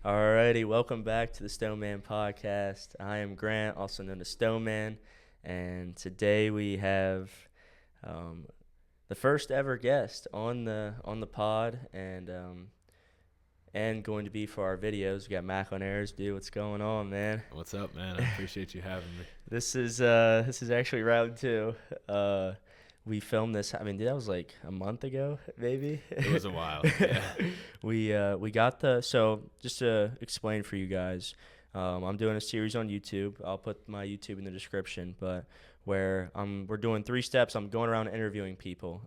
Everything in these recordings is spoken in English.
Alrighty, welcome back to the Stoneman Podcast. I am Grant, also known as Stoneman, and today we have um, the first ever guest on the pod, and going to be for our videos. We got Macklin Ayers. Dude, what's going on, man? What's up, man? I appreciate you having me. This is actually round two. We filmed this. I mean, dude, that was like a month ago, maybe. It was a while. Yeah. We got so just to explain for you guys, I'm doing a series on YouTube. I'll put my YouTube in the description, but where we're doing 3 steps. I'm going around interviewing people.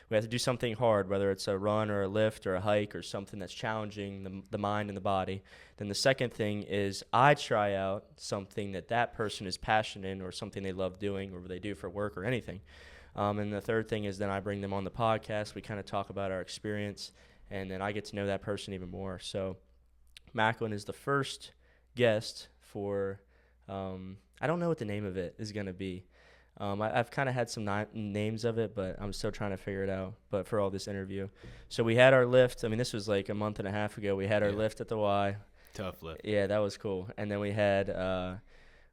We have to do something hard, whether it's a run or a lift or a hike or something that's challenging the mind and the body. Then the second thing is I try out something that person is passionate in or something they love doing or they do for work or anything. And the third thing is then I bring them on the podcast. We kind of talk about our experience, and then I get to know that person even more. So Macklin is the first guest for I don't know what the name of it is going to be. I've kind of had some names of it, but I'm still trying to figure it out. But for all this interview. So we had our lift. I mean, this was like a month and a half ago. We had our lift at the Y. Tough lift. Yeah, that was cool. And then we had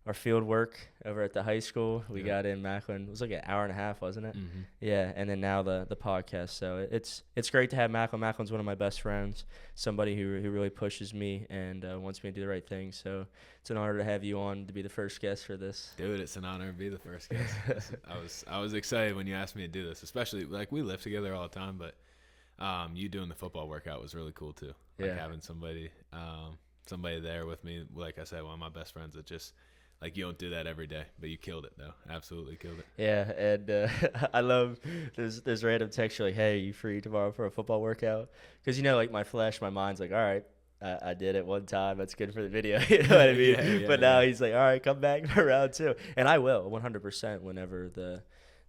our field work over at the high school. We got in Macklin. It was like an hour and a half, wasn't it? Mm-hmm. Yeah, and then now the podcast. So it's great to have Macklin. Macklin's one of my best friends, somebody who really pushes me and wants me to do the right thing. So it's an honor to have you on to be the first guest for this. Dude, it's an honor to be the first guest. I was excited when you asked me to do this, especially like we live together all the time, but you doing the football workout was really cool too. Like having somebody there with me. Like I said, one of my best friends that just. Like, you don't do that every day, but you killed it, though. Absolutely killed it. Yeah, and I love there's random text like, hey, you free tomorrow for a football workout? Because, like my mind's like, all right, I did it one time. That's good for the video. You know what I mean? But now he's like, all right, come back for round 2. And I will, 100%, whenever the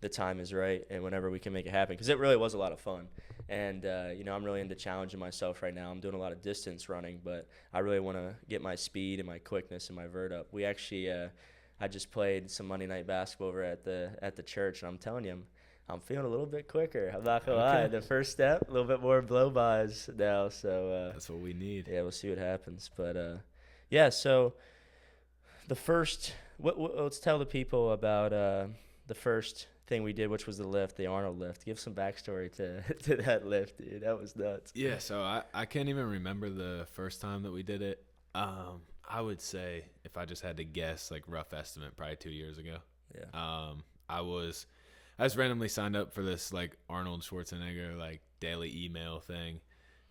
time is right and whenever we can make it happen. Because it really was a lot of fun. And, I'm really into challenging myself right now. I'm doing a lot of distance running, but I really want to get my speed and my quickness and my vert up. We actually, I just played some Monday night basketball over at the church, and I'm telling you, I'm feeling a little bit quicker. I'm not going to lie. The first step, a little bit more blow-bys now. So that's what we need. Yeah, we'll see what happens. But, so the first let's tell the people about the first thing we did, which was the lift, the Arnold lift. Give some backstory to that lift, dude. That was nuts. Yeah, so I can't even remember the first time that we did it. I would say, if I just had to guess, like rough estimate, probably 2 years ago. Yeah. I was randomly signed up for this like Arnold Schwarzenegger like daily email thing,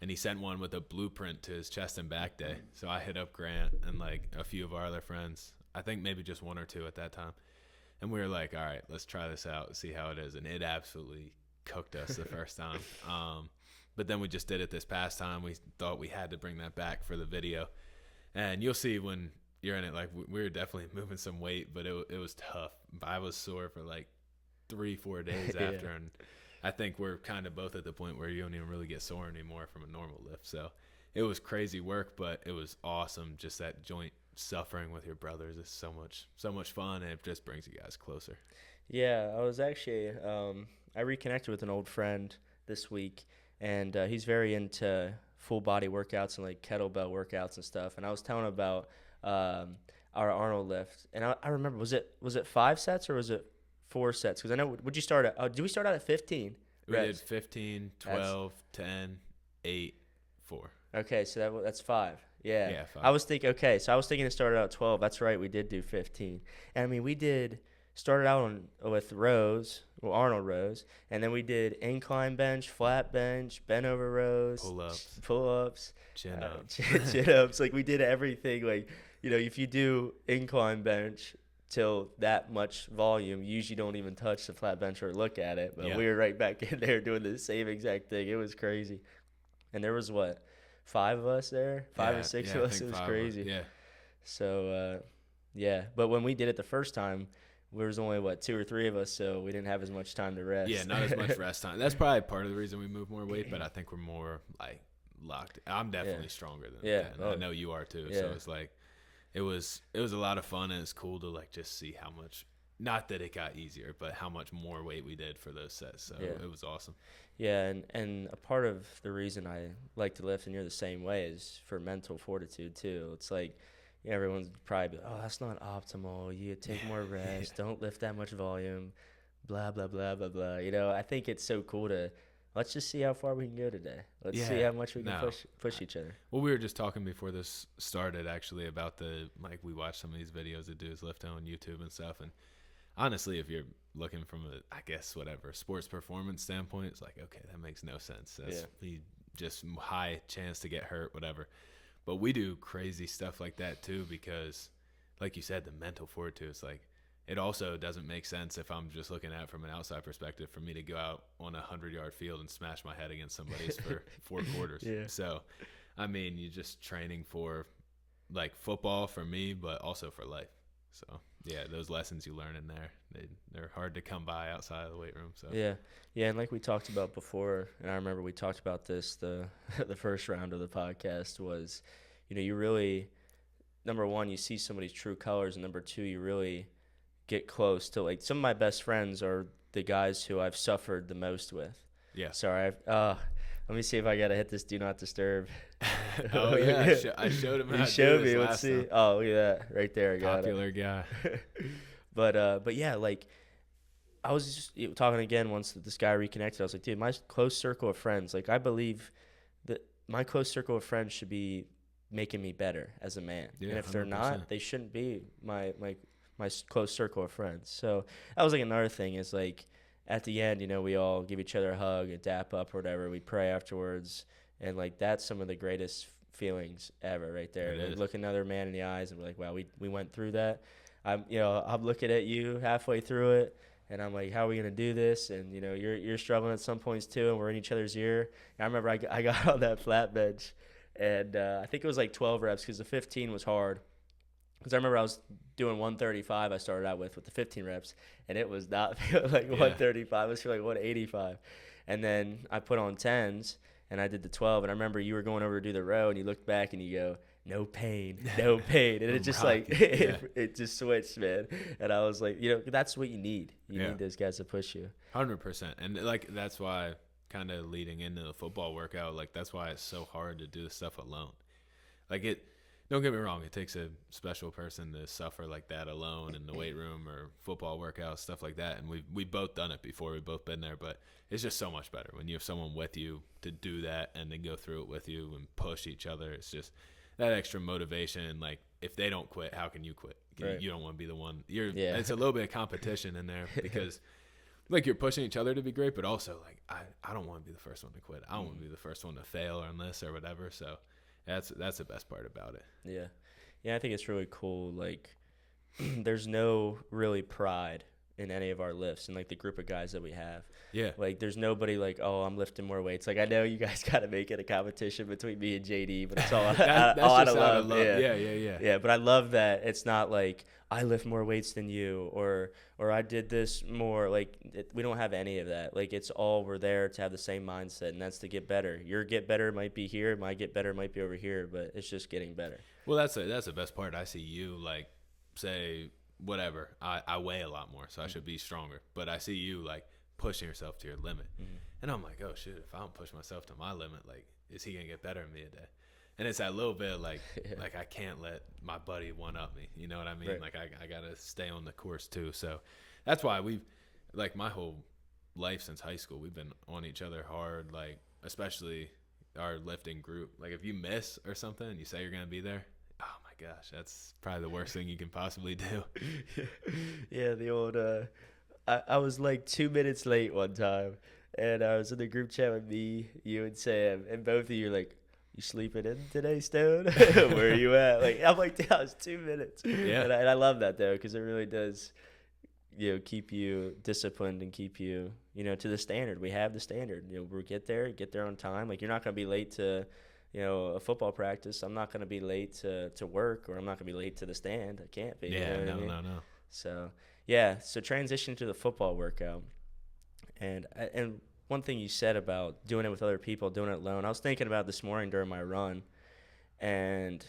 and he sent one with a blueprint to his chest and back day. So I hit up Grant and like a few of our other friends. I think maybe just 1 or 2 at that time. And we were like, all right, let's try this out, see how it is. And it absolutely cooked us the first time. But then we just did it this past time. We thought we had to bring that back for the video. And you'll see when you're in it, like we were definitely moving some weight, but it was tough. I was sore for like 3-4 days after. And I think we're kind of both at the point where you don't even really get sore anymore from a normal lift. So it was crazy work, but it was awesome. Just that joint suffering with your brothers is so much fun, and it just brings you guys closer. Yeah, I was actually I reconnected with an old friend this week, and he's very into full body workouts and like kettlebell workouts and stuff. And I was telling him about our Arnold lift, and I remember was it 5 sets or was it 4 sets? Because I know did we start out at 15? We did 15, 12, 10, 8, 4. Okay, so that's 5. Yeah. 5. I was thinking to start out at 12. That's right, we did do 15. And I mean, we started out with rows, Arnold rows, and then we did incline bench, flat bench, bent over rows, pull-ups, chin-ups. Like, we did everything. Like, if you do incline bench till that much volume, you usually don't even touch the flat bench or look at it. But we were right back in there doing the same exact thing. It was crazy. And there was 5 of us there, 5 or 6 of us. It was crazy. Yeah. So, but when we did it the first time, there was only 2 or 3 of us, so we didn't have as much time to rest. Yeah, not as much rest time. That's probably part of the reason we move more weight, but I think we're more like locked. I'm definitely stronger than that. And I know you are too. Yeah. So it's like it was a lot of fun, and it's cool to like just see how much not that it got easier, but how much more weight we did for those sets. So Yeah. it was awesome. Yeah, and a part of the reason I like to lift, and you're the same way, is for mental fortitude too. It's like everyone's probably, oh, that's not optimal. You take more rest. Don't lift that much volume. Blah blah blah blah blah. I think it's so cool to let's just see how far we can go today. Let's see Yeah, how much we can no. push each other. Well, we were just talking before this started actually about we watched some of these videos of dudes lifting on YouTube and stuff. And honestly, if you're looking from I guess, whatever, sports performance standpoint, it's like, okay, that makes no sense. That's just high chance to get hurt, whatever. But we do crazy stuff like that too because, like you said, the mental fortitude, it's like, it also doesn't make sense if I'm just looking at it from an outside perspective for me to go out on a 100-yard field and smash my head against somebody's for 4 quarters. Yeah. So, I mean, you're just training for, like, football for me, but also for life. So, yeah, those lessons you learn in there, they're hard to come by outside of the weight room. So Yeah, and like we talked about before, and I remember we talked about this the first round of the podcast was, you really, number one, you see somebody's true colors, and number two, you really get close to, like, some of my best friends are the guys who I've suffered the most with. Yeah. Sorry, let me see if I gotta hit this do not disturb. Oh yeah, I showed him. You showed me. Let's see. Oh, look at that right there. I got Popular guy. But yeah, like, I was just talking again once this guy reconnected. I was like, dude, my close circle of friends, like, I believe that my close circle of friends should be making me better as a man. Yeah, and if they're 100%. not, they shouldn't be my close circle of friends. So that was like another thing is, like, at the end, we all give each other a hug, a dap up or whatever. We pray afterwards. And, like, that's some of the greatest feelings ever right there. Like, look another man in the eyes and be like, wow, we went through that. I'm looking at you halfway through it, and I'm like, how are we gonna do this? And you're struggling at some points too, and we're in each other's ear. And I remember I got on that flat bench, and I think it was like 12 reps because the 15 was hard. Because I remember I was doing 135. I started out with the 15 reps, and it was not feeling like 135. It was feeling like 185. And then I put on 10s, and I did the 12. And I remember you were going over to do the row, and you looked back and you go, no pain, no pain. And it just it just switched, man. And I was like, that's what you need. You need those guys to push you. 100%. And, like, that's why, kind of leading into the football workout, like, that's why it's so hard to do the stuff alone. Like, don't get me wrong, it takes a special person to suffer like that alone in the weight room or football workouts, stuff like that. And we've both done it before. We've both been there. But it's just so much better when you have someone with you to do that and then go through it with you and push each other. It's just that extra motivation. Like, if they don't quit, how can you quit? Right. You don't want to be the one. It's a little bit of competition in there because, like, you're pushing each other to be great, but also, like, I don't want to be the first one to quit. I don't want to be the first one to fail on this or whatever. So that's the best part about it. Yeah, I think it's really cool. Like, there's no really pride in any of our lifts and, like, the group of guys that we have. Yeah. Like, there's nobody like, oh, I'm lifting more weights. Like, I know you guys got to make it a competition between me and JD, but it's all out of love. Yeah. Yeah, but I love that it's not like I lift more weights than you or I did this more. Like, we don't have any of that. Like, it's all we're there to have the same mindset, and that's to get better. Your get better might be here. My get better might be over here, but it's just getting better. Well, that's the best part. I see you, like, say, whatever. I weigh a lot more, so I should be stronger. But I see you, like, pushing yourself to your limit. Mm-hmm. And I'm like, oh, shit, if I don't push myself to my limit, like, is he going to get better than me today? And it's that little bit like, like, I can't let my buddy one-up me. You know what I mean? Right. Like, I got to stay on the course, too. So that's why like, my whole life since high school, we've been on each other hard, like, especially our lifting group. Like, if you miss or something and you say you're going to be there, oh, my gosh, that's probably the worst thing you can possibly do. Yeah, the old I was like 2 minutes late one time, and I was in the group chat with me, you, and Sam, and both of you are like, you sleeping in today, Stone? Where are you at? Like, I'm like, that was 2 minutes. Yeah. And I love that, though, because it really does, keep you disciplined and keep you, to the standard. We have the standard. We get there on time. Like, you're not going to be late to, a football practice. I'm not going to be late to work, or I'm not going to be late to the stand. I can't be. Yeah, no. So, yeah, so transition to the football workout. And one thing you said about doing it with other people, doing it alone, I was thinking about this morning during my run, and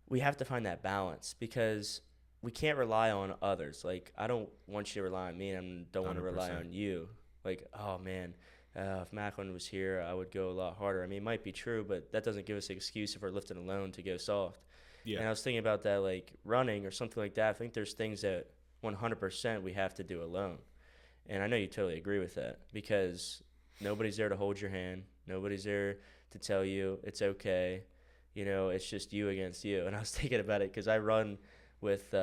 we have to find that balance because we can't rely on others. Like, I don't want you to rely on me, and I don't want to rely 100%. on you. Like, oh man, if Macklin was here, I would go a lot harder. I mean, it might be true, but that doesn't give us an excuse if we're lifting alone to go soft. Yeah. And I was thinking about that, like running or something like that. I think there's things that 100% we have to do alone. And I know you totally agree with that because nobody's there to hold your hand. Nobody's there to tell you it's okay. You know, it's just you against you. And I was thinking about it because I run with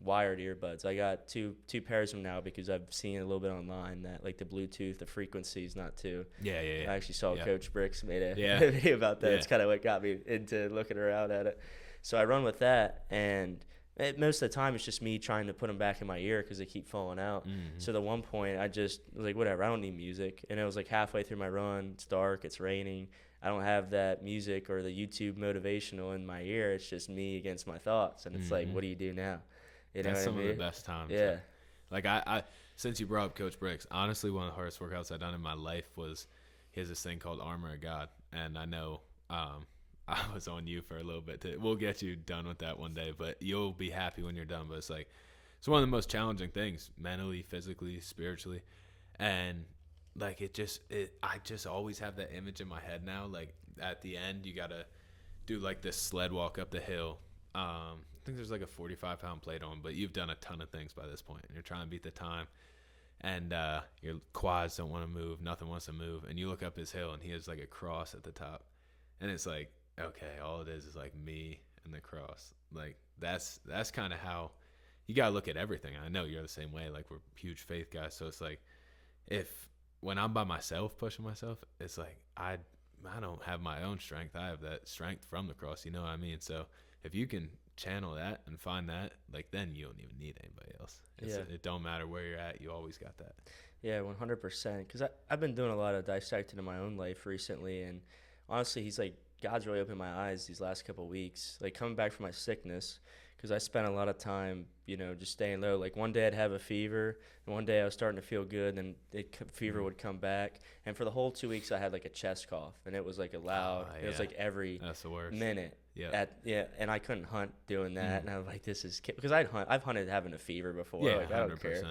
wired earbuds. I got two pairs of them now because I've seen a little bit online that like the Bluetooth, the frequency is not too. Yeah. I actually saw Coach Bricks made a Yeah. video about that. Yeah. It's kind of what got me into looking around at it. So I run with that, and most of the time it's just me trying to put them back in my ear because they keep falling out. Mm-hmm. So the one point I just was like, whatever, I don't need music. And it was like halfway through my run, it's dark, it's raining. I don't have that music or the YouTube motivational in my ear. It's just me against my thoughts. And it's like, what do you do now? You know That's what some I mean? of the best times. Yeah. Like I since you brought up Coach Bricks, honestly, one of the hardest workouts I've done in my life was he has this thing called Armor of God, and I know I was on you for a little bit. We'll get you done with that one day, but you'll be happy when you're done. But it's like it's one of the most challenging things, mentally, physically, spiritually, and like I just always have that image in my head now. Like at the end, you gotta do like this sled walk up the hill. I think there's like a 45-pound plate on, but you've done a ton of things by this point, and you're trying to beat the time, and your quads don't want to move, nothing wants to move, and you look up his hill, and he has like a cross at the top, and it's like, okay, all it is like me and the cross. Like that's kind of how you gotta look at everything. I know you're the same way. Like we're huge faith guys, so it's like when I'm by myself pushing myself, it's like I don't have my own strength. I have that strength from the cross. You know what I mean? So if you can channel that and find that, like then you don't even need anybody else. It don't matter where you're at. You always got that. Yeah, 100%. Because I've been doing a lot of dissecting in my own life recently, and honestly, he's like, God's really opened my eyes these last couple of weeks. Like coming back from my sickness, because I spent a lot of time, just staying low. Like one day I'd have a fever, and one day I was starting to feel good, and the fever would come back. And for the whole 2 weeks, I had like a chest cough, and it was like a loud. It was like every That's the worst. minute. Yeah. And I couldn't hunt doing that, and I was like, this is because I've hunted having a fever before. Yeah, like I don't 100%. care.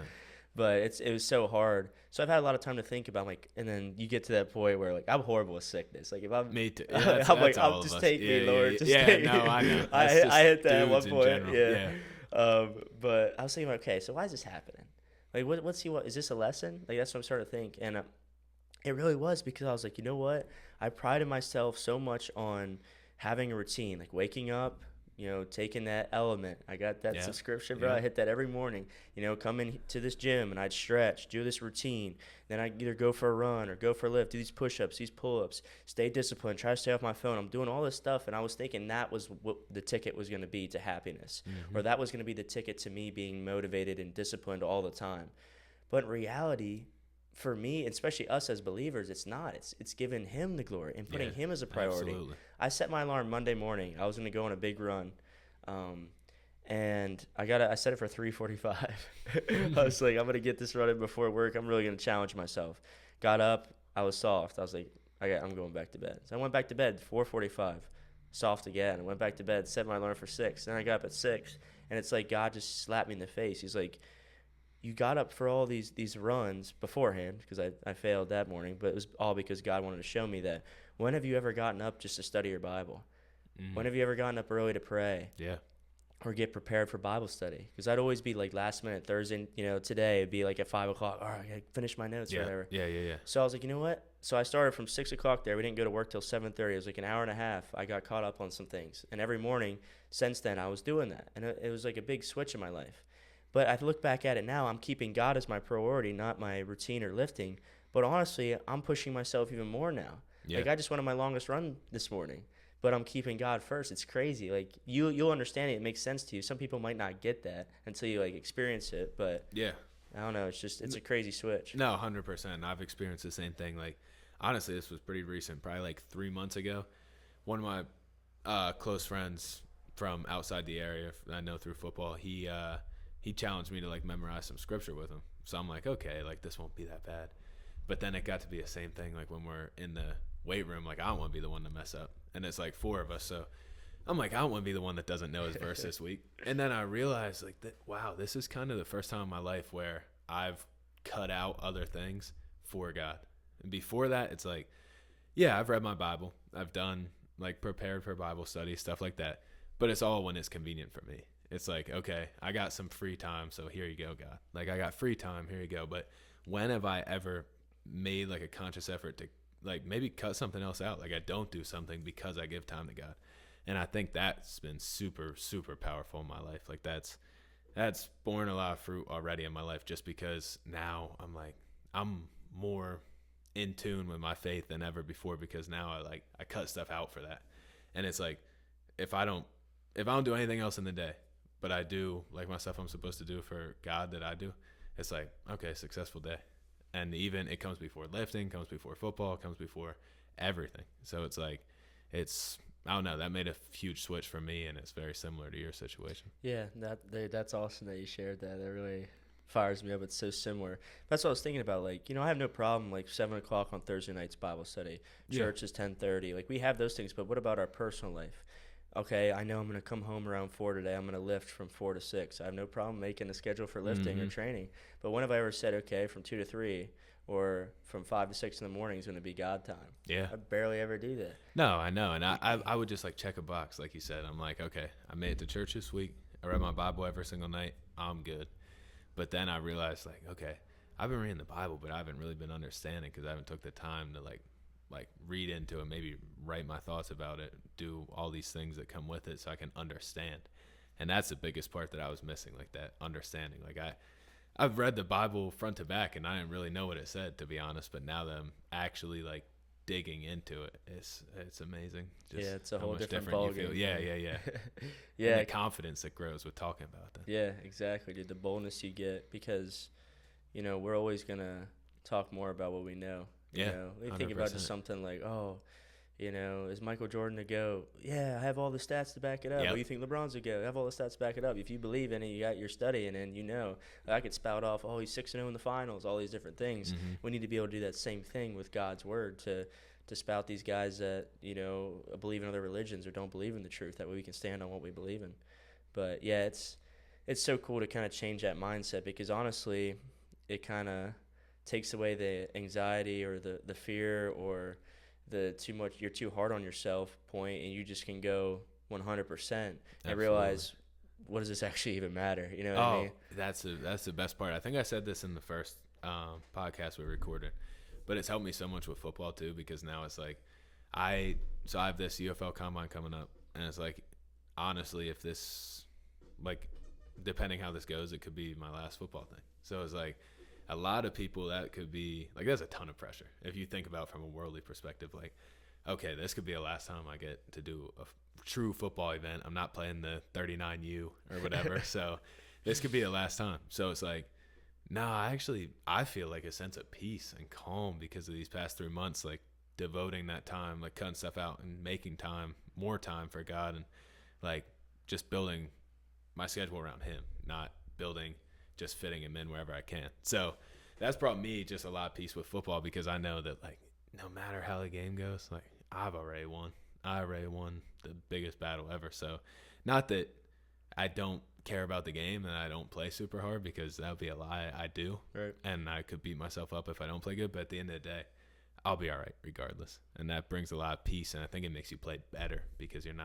But it was so hard. So I've had a lot of time to think about like, and then you get to that point where like I'm horrible with sickness. Like if I'm, me too. Yeah, I'm like, I'll just take me, Lord. Just take me. I know. I hit that at one point. General. Yeah. But I was thinking, okay, so why is this happening? Like, what is this a lesson? Like that's what I'm starting to think, and it really was because I was like, you know what? I prided myself so much on having a routine, like waking up, taking that element. I got that subscription, bro. I hit that every morning. Come in to this gym and I'd stretch, do this routine. Then I'd either go for a run or go for a lift, do these push-ups, these pull-ups, stay disciplined, try to stay off my phone. I'm doing all this stuff, and I was thinking that was what the ticket was going to be to happiness, or that was going to be the ticket to me being motivated and disciplined all the time. But in reality, for me, especially us as believers, it's not. It's giving him the glory and putting him as a priority. Absolutely. I set my alarm Monday morning. I was going to go on a big run, and I set it for 3:45. I was like, I'm going to get this running before work. I'm really going to challenge myself. Got up. I was soft. I was like, I'm going back to bed. So I went back to bed 4:45, soft again. I went back to bed, set my alarm for 6. Then I got up at 6, and it's like God just slapped me in the face. He's like, you got up for all these runs beforehand, because I failed that morning, but it was all because God wanted to show me that. When have you ever gotten up just to study your Bible? When have you ever gotten up early to pray? Yeah. Or get prepared for Bible study? Because I'd always be like last minute Thursday, today it'd be like at 5 o'clock. All right, I gotta finish my notes or whatever. Yeah. So I was like, you know what? So I started from 6 o'clock there. We didn't go to work till 7:30. It was like an hour and a half. I got caught up on some things. And every morning since then, I was doing that. And it was like a big switch in my life. But I look back at it now, I'm keeping God as my priority, not my routine or lifting. But honestly, I'm pushing myself even more now. Yeah. Like I just went on my longest run this morning, but I'm keeping God first. It's crazy. Like you'll understand it. It makes sense to you. Some people might not get that until you like experience it. But yeah, I don't know. It's a crazy switch. No, 100%. I've experienced the same thing. Like honestly, this was pretty recent, probably like 3 months ago. One of my close friends from outside the area, I know through football, he challenged me to like memorize some scripture with him. So I'm like, okay, like this won't be that bad. But then it got to be the same thing. Like when we're in the weight room, like I don't want to be the one to mess up. And it's like 4 of us. So I'm like, I don't want to be the one that doesn't know his verse this week. And then I realized, like, wow, this is kind of the first time in my life where I've cut out other things for God. And before that, it's like, yeah, I've read my Bible. I've done, like, prepared for Bible study, stuff like that. But it's all when it's convenient for me. It's like, okay, I got some free time, so here you go, God. Like, I got free time, here you go. But when have I ever made, like, a conscious effort to, like, maybe cut something else out? Like, I don't do something because I give time to God. And I think that's been super, super powerful in my life. Like, that's borne a lot of fruit already in my life, just because now I'm like, I'm more in tune with my faith than ever before, because now I cut stuff out for that. And it's like, if I don't do anything else in the day, but I do like my stuff I'm supposed to do for God that I do, it's like, okay, successful day. And even it comes before lifting, comes before football, comes before everything. So it's like, I don't know, that made a huge switch for me, and it's very similar to your situation. Yeah, that's awesome that you shared that. That really fires me up. It's so similar. That's what I was thinking about. Like, I have no problem, like, 7 o'clock on Thursday nights Bible study. Church is 10:30. Like, we have those things, but what about our personal life? Okay, I know I'm going to come home around 4 today. I'm going to lift from 4 to 6. I have no problem making a schedule for lifting or training. But when have I ever said, okay, from 2 to 3 or from 5 to 6 in the morning is going to be God time? Yeah. I barely ever do that. No, I know. And I would just, like, check a box, like you said. I'm like, okay, I made it to church this week. I read my Bible every single night. I'm good. But then I realized, like, okay, I've been reading the Bible, but I haven't really been understanding, because I haven't took the time to, like read into it, maybe write my thoughts about it, do all these things that come with it so I can understand. And that's the biggest part that I was missing, like that understanding. Like, I've read the Bible front to back, and I didn't really know what it said, to be honest. But now that I'm actually, like, digging into it, it's amazing. Just yeah, it's a how whole much different you feel. ballgame. Yeah. Yeah. And the confidence that grows with talking about that. Yeah, exactly, dude. The boldness you get, because, we're always going to talk more about what we know. Yeah, We think about just something like, is Michael Jordan a GOAT? Yeah, I have all the stats to back it up. Yep. What do you think LeBron's a GOAT? I have all the stats to back it up. If you believe in it, you got your study, and then I could spout off, he's 6-0 in the finals, all these different things. Mm-hmm. We need to be able to do that same thing with God's word, to spout these guys that, believe in other religions or don't believe in the truth. That way we can stand on what we believe in. But, yeah, it's so cool to kind of change that mindset, because, honestly, it kind of takes away the anxiety or the fear or the too much, you're too hard on yourself point, and you just can go 100% and realize, what does this actually even matter? You know what I mean? That's the best part. I think I said this in the first podcast we recorded, but it's helped me so much with football too, because now it's like, I have this UFL combine coming up, and it's like, honestly, if this, like, depending how this goes, it could be my last football thing. So it's like, a lot of people, that could be, like, there's a ton of pressure. If you think about from a worldly perspective, like, okay, this could be the last time I get to do a true football event. I'm not playing the 39U or whatever. So this could be the last time. So it's like, I feel like a sense of peace and calm because of these past 3 months, like, devoting that time, like, cutting stuff out and making more time for God, and, like, just building my schedule around him, not just fitting him in wherever I can. So that's brought me just a lot of peace with football, because I know that, like, no matter how the game goes, like, I've already won. I already won the biggest battle ever. So not that I don't care about the game and I don't play super hard, because that would be a lie. I do. Right. And I could beat myself up if I don't play good. But at the end of the day, I'll be all right regardless. And that brings a lot of peace. And I think it makes you play better, because you're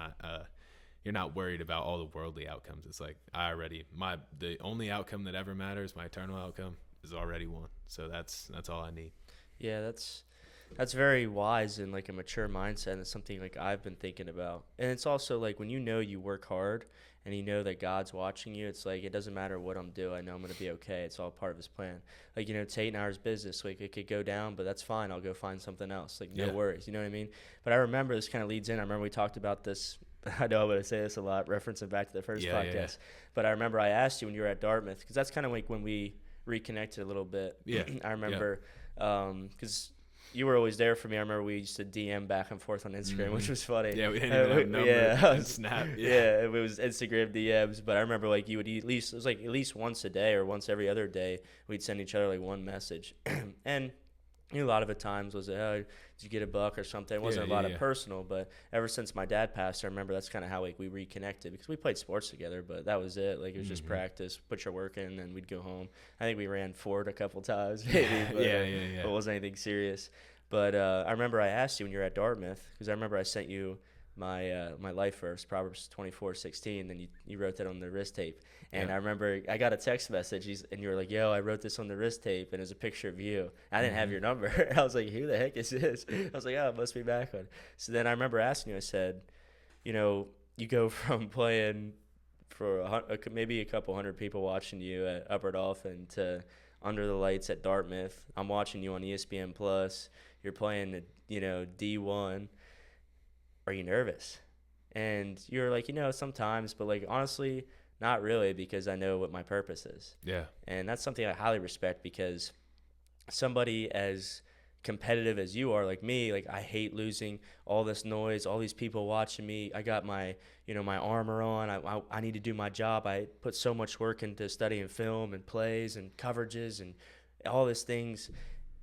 not worried about all the worldly outcomes. It's like, the only outcome that ever matters, my eternal outcome, is already won. So that's all I need. Yeah, that's very wise and, like, a mature mindset, and it's something, like, I've been thinking about. And it's also like, when you work hard and you know that God's watching you, it's like, it doesn't matter what I'm doing. I know I'm going to be okay. It's all part of his plan. Like, Tate and I's business, like, it could go down, but that's fine. I'll go find something else. Like, no worries. You know what I mean? But I remember, this kind of leads in. I remember we talked about this. I know I'm going to say this a lot, referencing back to the first podcast. Yeah. But I remember I asked you when you were at Dartmouth, because that's kind of like when we reconnected a little bit. Yeah. I remember because you were always there for me. I remember we used to DM back and forth on Instagram, which was funny. Yeah, we didn't even have numbers and Snap. Yeah, it was Instagram DMs. But I remember, like, you would at least once a day or once every other day, we'd send each other, like, one message. And A lot of the times was, oh, did you get a buck or something? It Yeah, wasn't a yeah, lot of yeah. personal, but ever since my dad passed, I remember that's kind of how like we reconnected because we played sports together, but that was it. Like it was just Hmm. practice, put your work in, and we'd go home. I think we ran Ford a couple times maybe, Yeah, yeah, yeah, but yeah. it wasn't anything serious. But I remember I asked you when you were at Dartmouth because I remember I sent you my life verse, Proverbs 24:16, and you wrote that on the wrist tape. And Yep. I remember I got a text message, and you were like, "Yo, I wrote this on the wrist tape, and it's a picture of you." I didn't have Hmm. your number. I was like, "Who the heck is this?" I was like, "Oh, it must be Macklin." So then I remember asking you. I said, "You know, you go from playing for maybe a couple hundred people watching you at Upper Dolphin to under the lights at Dartmouth. I'm watching you on ESPN Plus. You're playing at D1. Are you nervous?" And you're like, sometimes, but like honestly, not really because I know what my purpose is. Yeah. And that's something I highly respect because somebody as competitive as you are, like me, like I hate losing all this noise, all these people watching me. I got my armor on. I need to do my job. I put so much work into studying film and plays and coverages and all these things.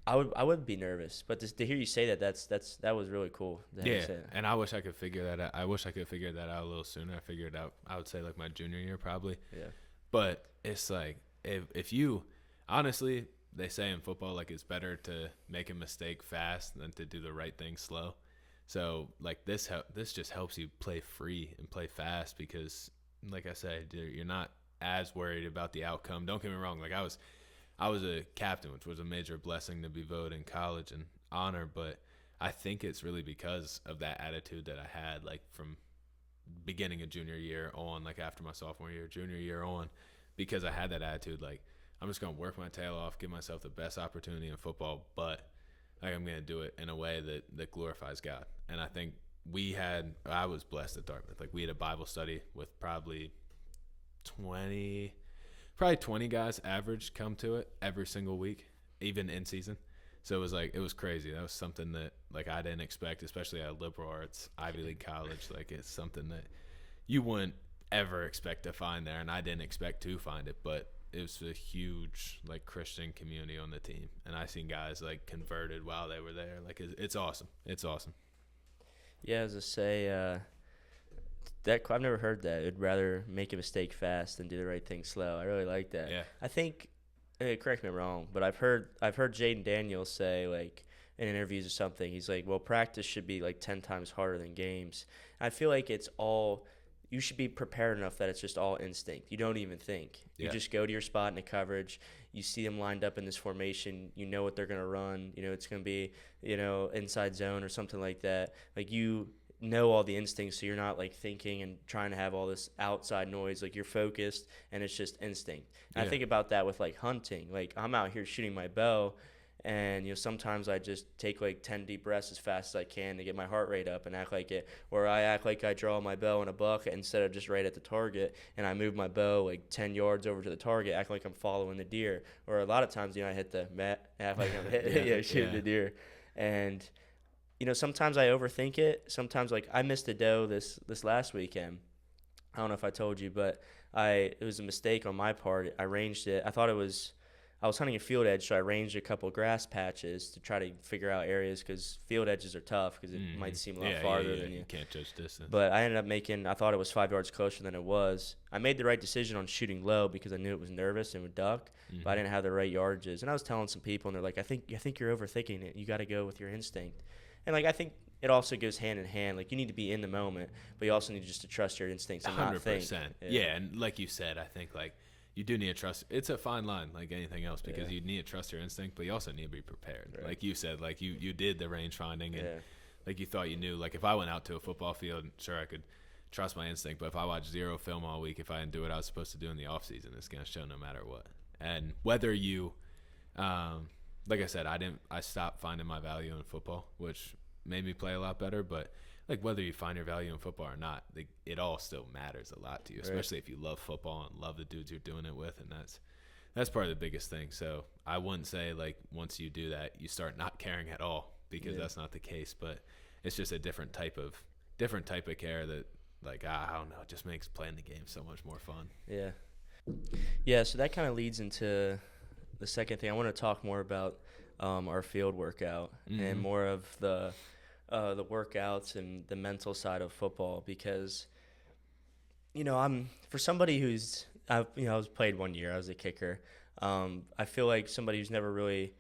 I would be nervous, but to hear you say that was really cool to have you Yeah, say that. and I wish I could figure that out. I wish I could figure that out a little sooner. I figured it out, I would say, like my junior year probably. Yeah. But it's like if you honestly, they say in football like it's better to make a mistake fast than to do the right thing slow. So like this just helps you play free and play fast because, like I said, you're not as worried about the outcome. Don't get me wrong. Like I was a captain, which was a major blessing to be voted in college and honor, but I think it's really because of that attitude that I had, like from beginning of junior year on, like after my sophomore year, junior year on, because I had that attitude, like I'm just gonna work my tail off, give myself the best opportunity in football, but like I'm gonna do it in a way that glorifies God. And I think I was blessed at Dartmouth. Like we had a Bible study with twenty, probably 20 guys average come to it every single week, even in season. So it was crazy. That was something that like I didn't expect, especially at a liberal arts Ivy League college. Like it's something that you wouldn't ever expect to find there, and I didn't expect to find it. But it was a huge like Christian community on the team, and I seen guys like converted while they were there. Like it's awesome. It's awesome. Yeah, as I say, that I've never heard that. I'd rather make a mistake fast than do the right thing slow. I really like that. Yeah. I think, correct me if I'm wrong, but I've heard Jaden Daniels say like in interviews or something. He's like, well, practice should be like 10 times harder than games. I feel like it's all. You should be prepared enough that it's just all instinct. You don't even think. You Yeah. just go to your spot in the coverage. You see them lined up in this formation. You know what they're gonna run. It's gonna be inside zone or something like that. Like you know all the instincts, so you're not like thinking and trying to have all this outside noise. Like you're focused and it's just instinct. And I Yeah. think about that with like hunting. Like I'm out here shooting my bow, and sometimes I just take like 10 deep breaths as fast as I can to get my heart rate up and act like it, or I act like I draw my bow in a buck instead of just right at the target, and I move my bow like 10 yards over to the target, act like I'm following the deer. Or a lot of times I hit the mat, act like I'm Yeah. shooting Yeah. the deer. And sometimes I overthink it. Sometimes like I missed a doe this last weekend. I don't know if I told you, but it was a mistake on my part. I ranged it. I was hunting a field edge, so I ranged a couple grass patches to try to figure out areas because field edges are tough because it Mm-hmm. might seem a lot Yeah. Yeah. farther Yeah. than you. You can't judge distance. But I ended up I thought it was 5 yards closer than it was. I made the right decision on shooting low because I knew it was nervous and would duck, but I Mm-hmm. didn't have the right yardages. And I was telling some people, and they're like, I think you're overthinking it. You got to go with your instinct. And like I think it also goes hand in hand. Like you need to be in the moment, but you also need just to trust your instincts and not think. 100%. Yeah, and like you said, I think like you do need to trust. It's a fine line, like anything else, because Yeah. you need to trust your instinct, but you also need to be prepared. Right. Like you said, like you did the range finding, and Yeah. like you thought you knew. Like if I went out to a football field, sure I could trust my instinct, but if I watch zero film all week, if I didn't do what I was supposed to do in the off season, it's gonna show no matter what. And whether you, like I said, I stopped finding my value in football, which made me play a lot better, but like whether you find your value in football or not, it all still matters a lot to you, Right. especially if you love football and love the dudes you're doing it with, and that's part of the biggest thing. So I wouldn't say like once you do that, you start not caring at all, because Yeah. that's not the case. But it's just a different type of care that like I don't know, it just makes playing the game so much more fun. Yeah. Yeah, so that kind of leads into the second thing. I want to talk more about our field workout and more of the workouts and the mental side of football because I'm for somebody I was played 1 year. I was a kicker. I feel like somebody who's never really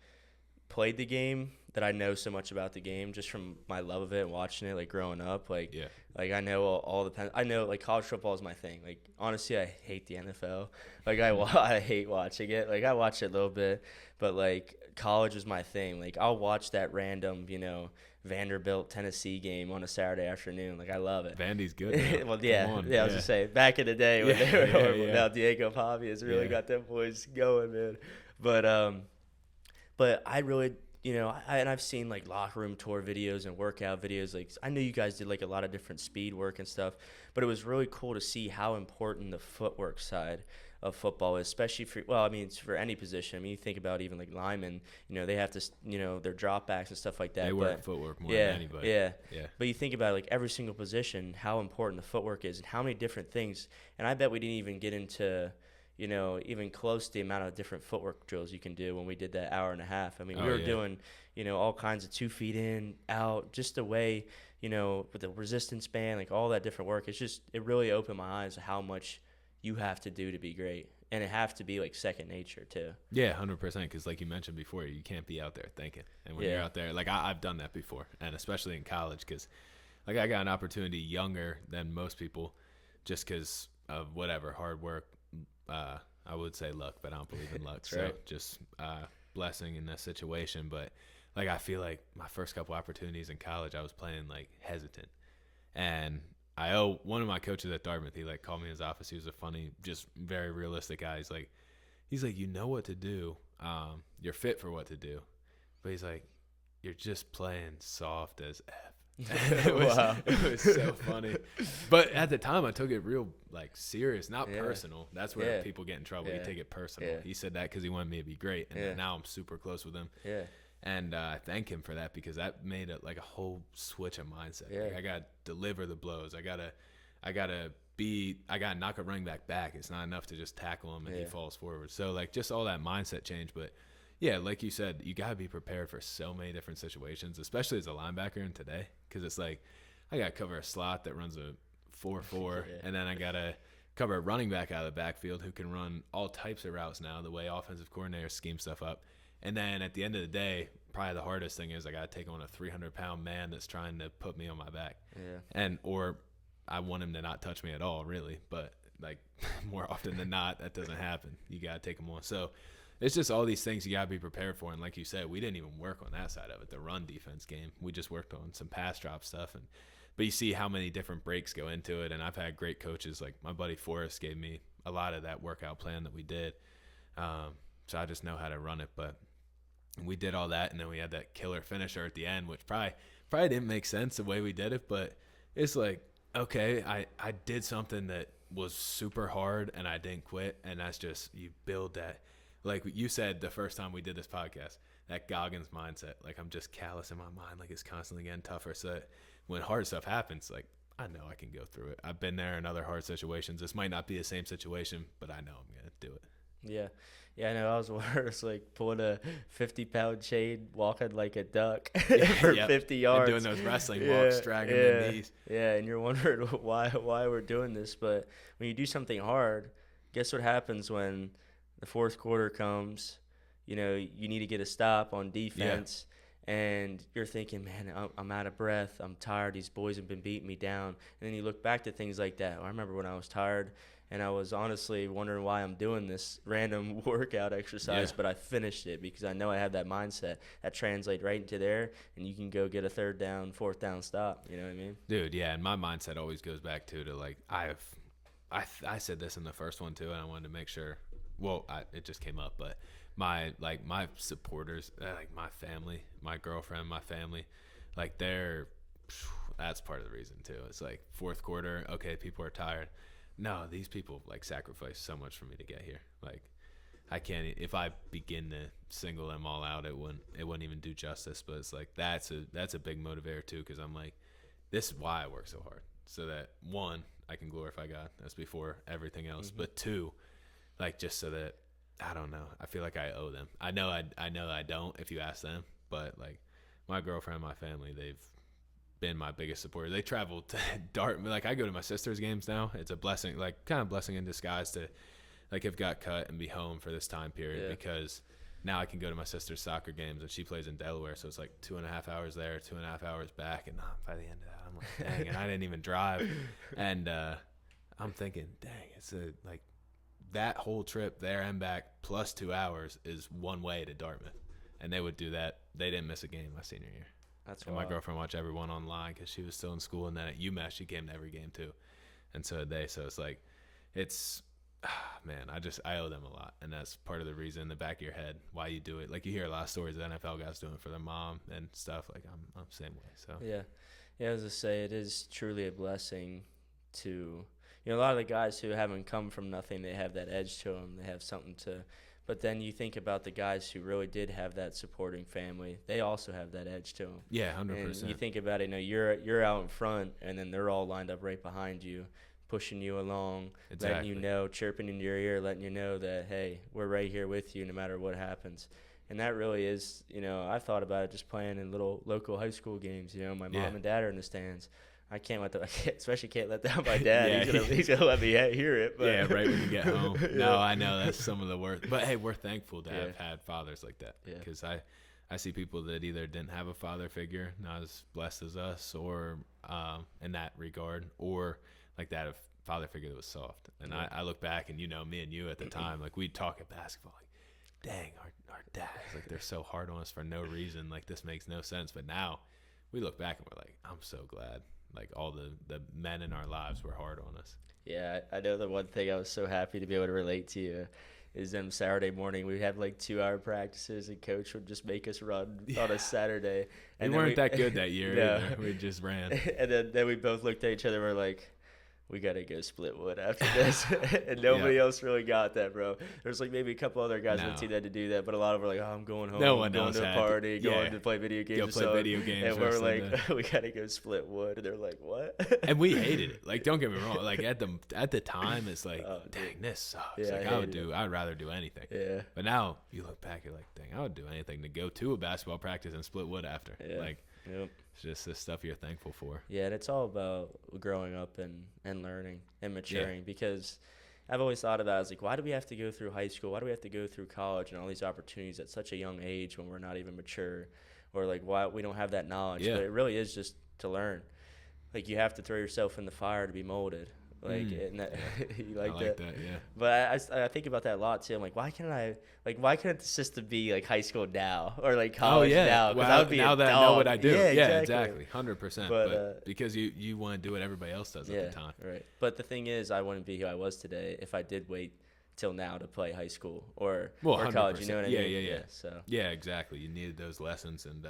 played the game that I know so much about the game just from my love of it and watching it like growing up. Yeah. Like I know all the I know like college football is my thing. Like honestly, I hate the NFL. Like I hate watching it. Like I watch it a little bit, but like college is my thing. Like I'll watch that random Vanderbilt Tennessee game on a Saturday afternoon. Like I love it. Vandy's good now. Well, yeah, Come on, yeah. I was just saying, back in the day when they were horrible. yeah. Now Diego Pavi has really got them boys going, man. But I really, and I've seen like locker room tour videos and workout videos. Like I knew you guys did like a lot of different speed work and stuff, but it was really cool to see how important the footwork side of football is, especially it's for any position. I mean, you think about even like linemen, they have to, their dropbacks and stuff like that. They work footwork more than anybody. Yeah. But you think about like every single position, how important the footwork is and how many different things. And I bet we didn't even get into, even close to the amount of different footwork drills you can do when we did that hour and a half. I mean, we were doing, all kinds of 2 feet in, out, just the way, with the resistance band, like all that different work. It really opened my eyes to how much you have to do to be great. And it have to be like second nature too. Yeah, 100%. Because like you mentioned before, you can't be out there thinking. And when you're out there, like I've done that before, and especially in college, because like I got an opportunity younger than most people, just because of whatever hard work. I would say luck, but I don't believe in luck. So right. just blessing in this situation. But like I feel like my first couple opportunities in college, I was playing like hesitant, and I owe one of my coaches at Dartmouth. He like called me in his office. He was a funny, just very realistic guy. He's like, you know what to do. You're fit for what to do, but he's like, you're just playing soft as F. It was so funny. But at the time, I took it real like serious, not personal. That's where people get in trouble. You take it personal. He said that because he wanted me to be great, and now I'm super close with him. Yeah. And I thank him for that because that made it like a whole switch of mindset. Yeah. Like I got to deliver the blows. I gotta knock a running back. It's not enough to just tackle him and he falls forward. So like just all that mindset change. But yeah, like you said, you got to be prepared for so many different situations, especially as a linebacker in today. Because it's like I got to cover a slot that runs a 4-4, and then I got to cover a running back out of the backfield who can run all types of routes now, the way offensive coordinators scheme stuff up. And then at the end of the day, probably the hardest thing is I got to take on a 300-pound man that's trying to put me on my back. Yeah. Or I want him to not touch me at all, really. But like more often than not, that doesn't happen. You got to take him on. So it's just all these things you got to be prepared for. And like you said, we didn't even work on that side of it, the run defense game. We just worked on some pass drop stuff. But you see how many different breaks go into it. And I've had great coaches. Like my buddy Forrest gave me a lot of that workout plan that we did. So I just know how to run it. But we did all that, and then we had that killer finisher at the end, which probably didn't make sense the way we did it. But it's like, okay, I did something that was super hard, and I didn't quit. And that's just, you build that. Like you said the first time we did this podcast, that Goggins mindset. Like I'm just callous in my mind, like it's constantly getting tougher. So that when hard stuff happens, like I know I can go through it. I've been there in other hard situations. This might not be the same situation, but I know I'm going to do it. Yeah. Yeah, I know. I was worse, like pulling a 50-pound chain, walking like a duck for 50 yards. And doing those wrestling walks, dragging the knees. Yeah, and you're wondering why we're doing this. But when you do something hard, guess what happens when the fourth quarter comes? You need to get a stop on defense. Yeah. And you're thinking, man, I'm out of breath. I'm tired. These boys have been beating me down. And then you look back to things like that. I remember when I was tired, and I was honestly wondering why I'm doing this random workout exercise, but I finished it because I know I have that mindset that translates right into there, and you can go get a third down, fourth down stop. You know what I mean? Dude, yeah, and my mindset always goes back to like I said this in the first one too, and I wanted to make sure. Well, it just came up, but my supporters, like my family, my girlfriend, my family, like that's part of the reason too. It's like fourth quarter, okay, people are tired. No, these people like sacrificed so much for me to get here. Like I can't, if I begin to single them all out, it wouldn't even do justice. But it's like that's a big motivator too, because I'm like, this is why I work so hard, so that one, I can glorify God. That's before everything else. Mm-hmm. But two, like just so that I don't know. I feel like I owe them. I know I don't if you ask them, but like my girlfriend, my family, they've been my biggest supporter. They travel to Dartmouth. Like I go to my sister's games now. It's a blessing, like kind of blessing in disguise to like have got cut and be home for this time period because now I can go to my sister's soccer games and she plays in Delaware. So it's like 2.5 hours there, 2.5 hours back. And by the end of that, I'm like, dang, and I didn't even drive. And I'm thinking, dang, it's like that whole trip there and back plus 2 hours is one way to Dartmouth. And they would do that. They didn't miss a game my senior year. That's and my girlfriend watched everyone online because she was still in school. And then at UMass, she came to every game too. And so did they. So it's like, man, I owe them a lot. And that's part of the reason in the back of your head why you do it. Like you hear a lot of stories of NFL guys doing it for their mom and stuff. Like I'm the same way. So yeah, as I say, it is truly a blessing to, a lot of the guys who haven't come from nothing, they have that edge to them. They have something to, but then you think about the guys who really did have that supporting family. They also have that edge to them. Yeah, 100%. And you think about it, you're out in front, and then they're all lined up right behind you, pushing you along, letting you know, chirping in your ear, letting you know that, hey, we're right here with you no matter what happens. And that really is, I thought about it just playing in little local high school games. My mom and dad are in the stands. I can't let especially can't let down my dad. He's gonna let me hear it. But. Yeah, right when you get home. No, I know that's some of the worst. But hey, we're thankful to have had fathers like that because I see people that either didn't have a father figure, not as blessed as us, or in that regard, or like that a father figure that was soft. And I look back and me and you at the time, like we'd talk at basketball, like, dang, our dads, like they're so hard on us for no reason, like this makes no sense. But now we look back and we're like, I'm so glad. Like all the men in our lives were hard on us. Yeah, I know the one thing I was so happy to be able to relate to you is Saturday morning we'd have like 2-hour practices and coach would just make us run on a Saturday. And we weren't that good that year either. We just ran. And then we both looked at each other and we're like, we got to go split wood after this. And nobody else really got that, bro. There's like maybe a couple other guys on the team that had to do that, but a lot of them were like, I'm going home. No one going else to a party, going to play video games. Video games. And we're like, we got to go split wood. And they're like, what? And we hated it. Like, don't get me wrong. Like at the time, it's like, dang, this sucks. Yeah, like I'd rather do anything. Yeah. But now you look back, you're like, dang, I would do anything to go to a basketball practice and split wood after. Yeah. Like, it's just the stuff you're thankful for. Yeah, and it's all about growing up and learning and maturing because I've always thought about it as like, why do we have to go through high school? Why do we have to go through college and all these opportunities at such a young age when we're not even mature, or like why we don't have that knowledge? But it really is just to learn. Like you have to throw yourself in the fire to be molded. Like and that, you like that? Yeah. But I think about that a lot too. I'm like, why can't the system be like high school now or like college now? Because I would be now that I know what I do. Yeah, exactly. 100%. But because you want to do what everybody else does at the time. Right. But the thing is, I wouldn't be who I was today if I did wait till now to play high school or college. You know what I mean? Yeah. So. Yeah, exactly. You needed those lessons, and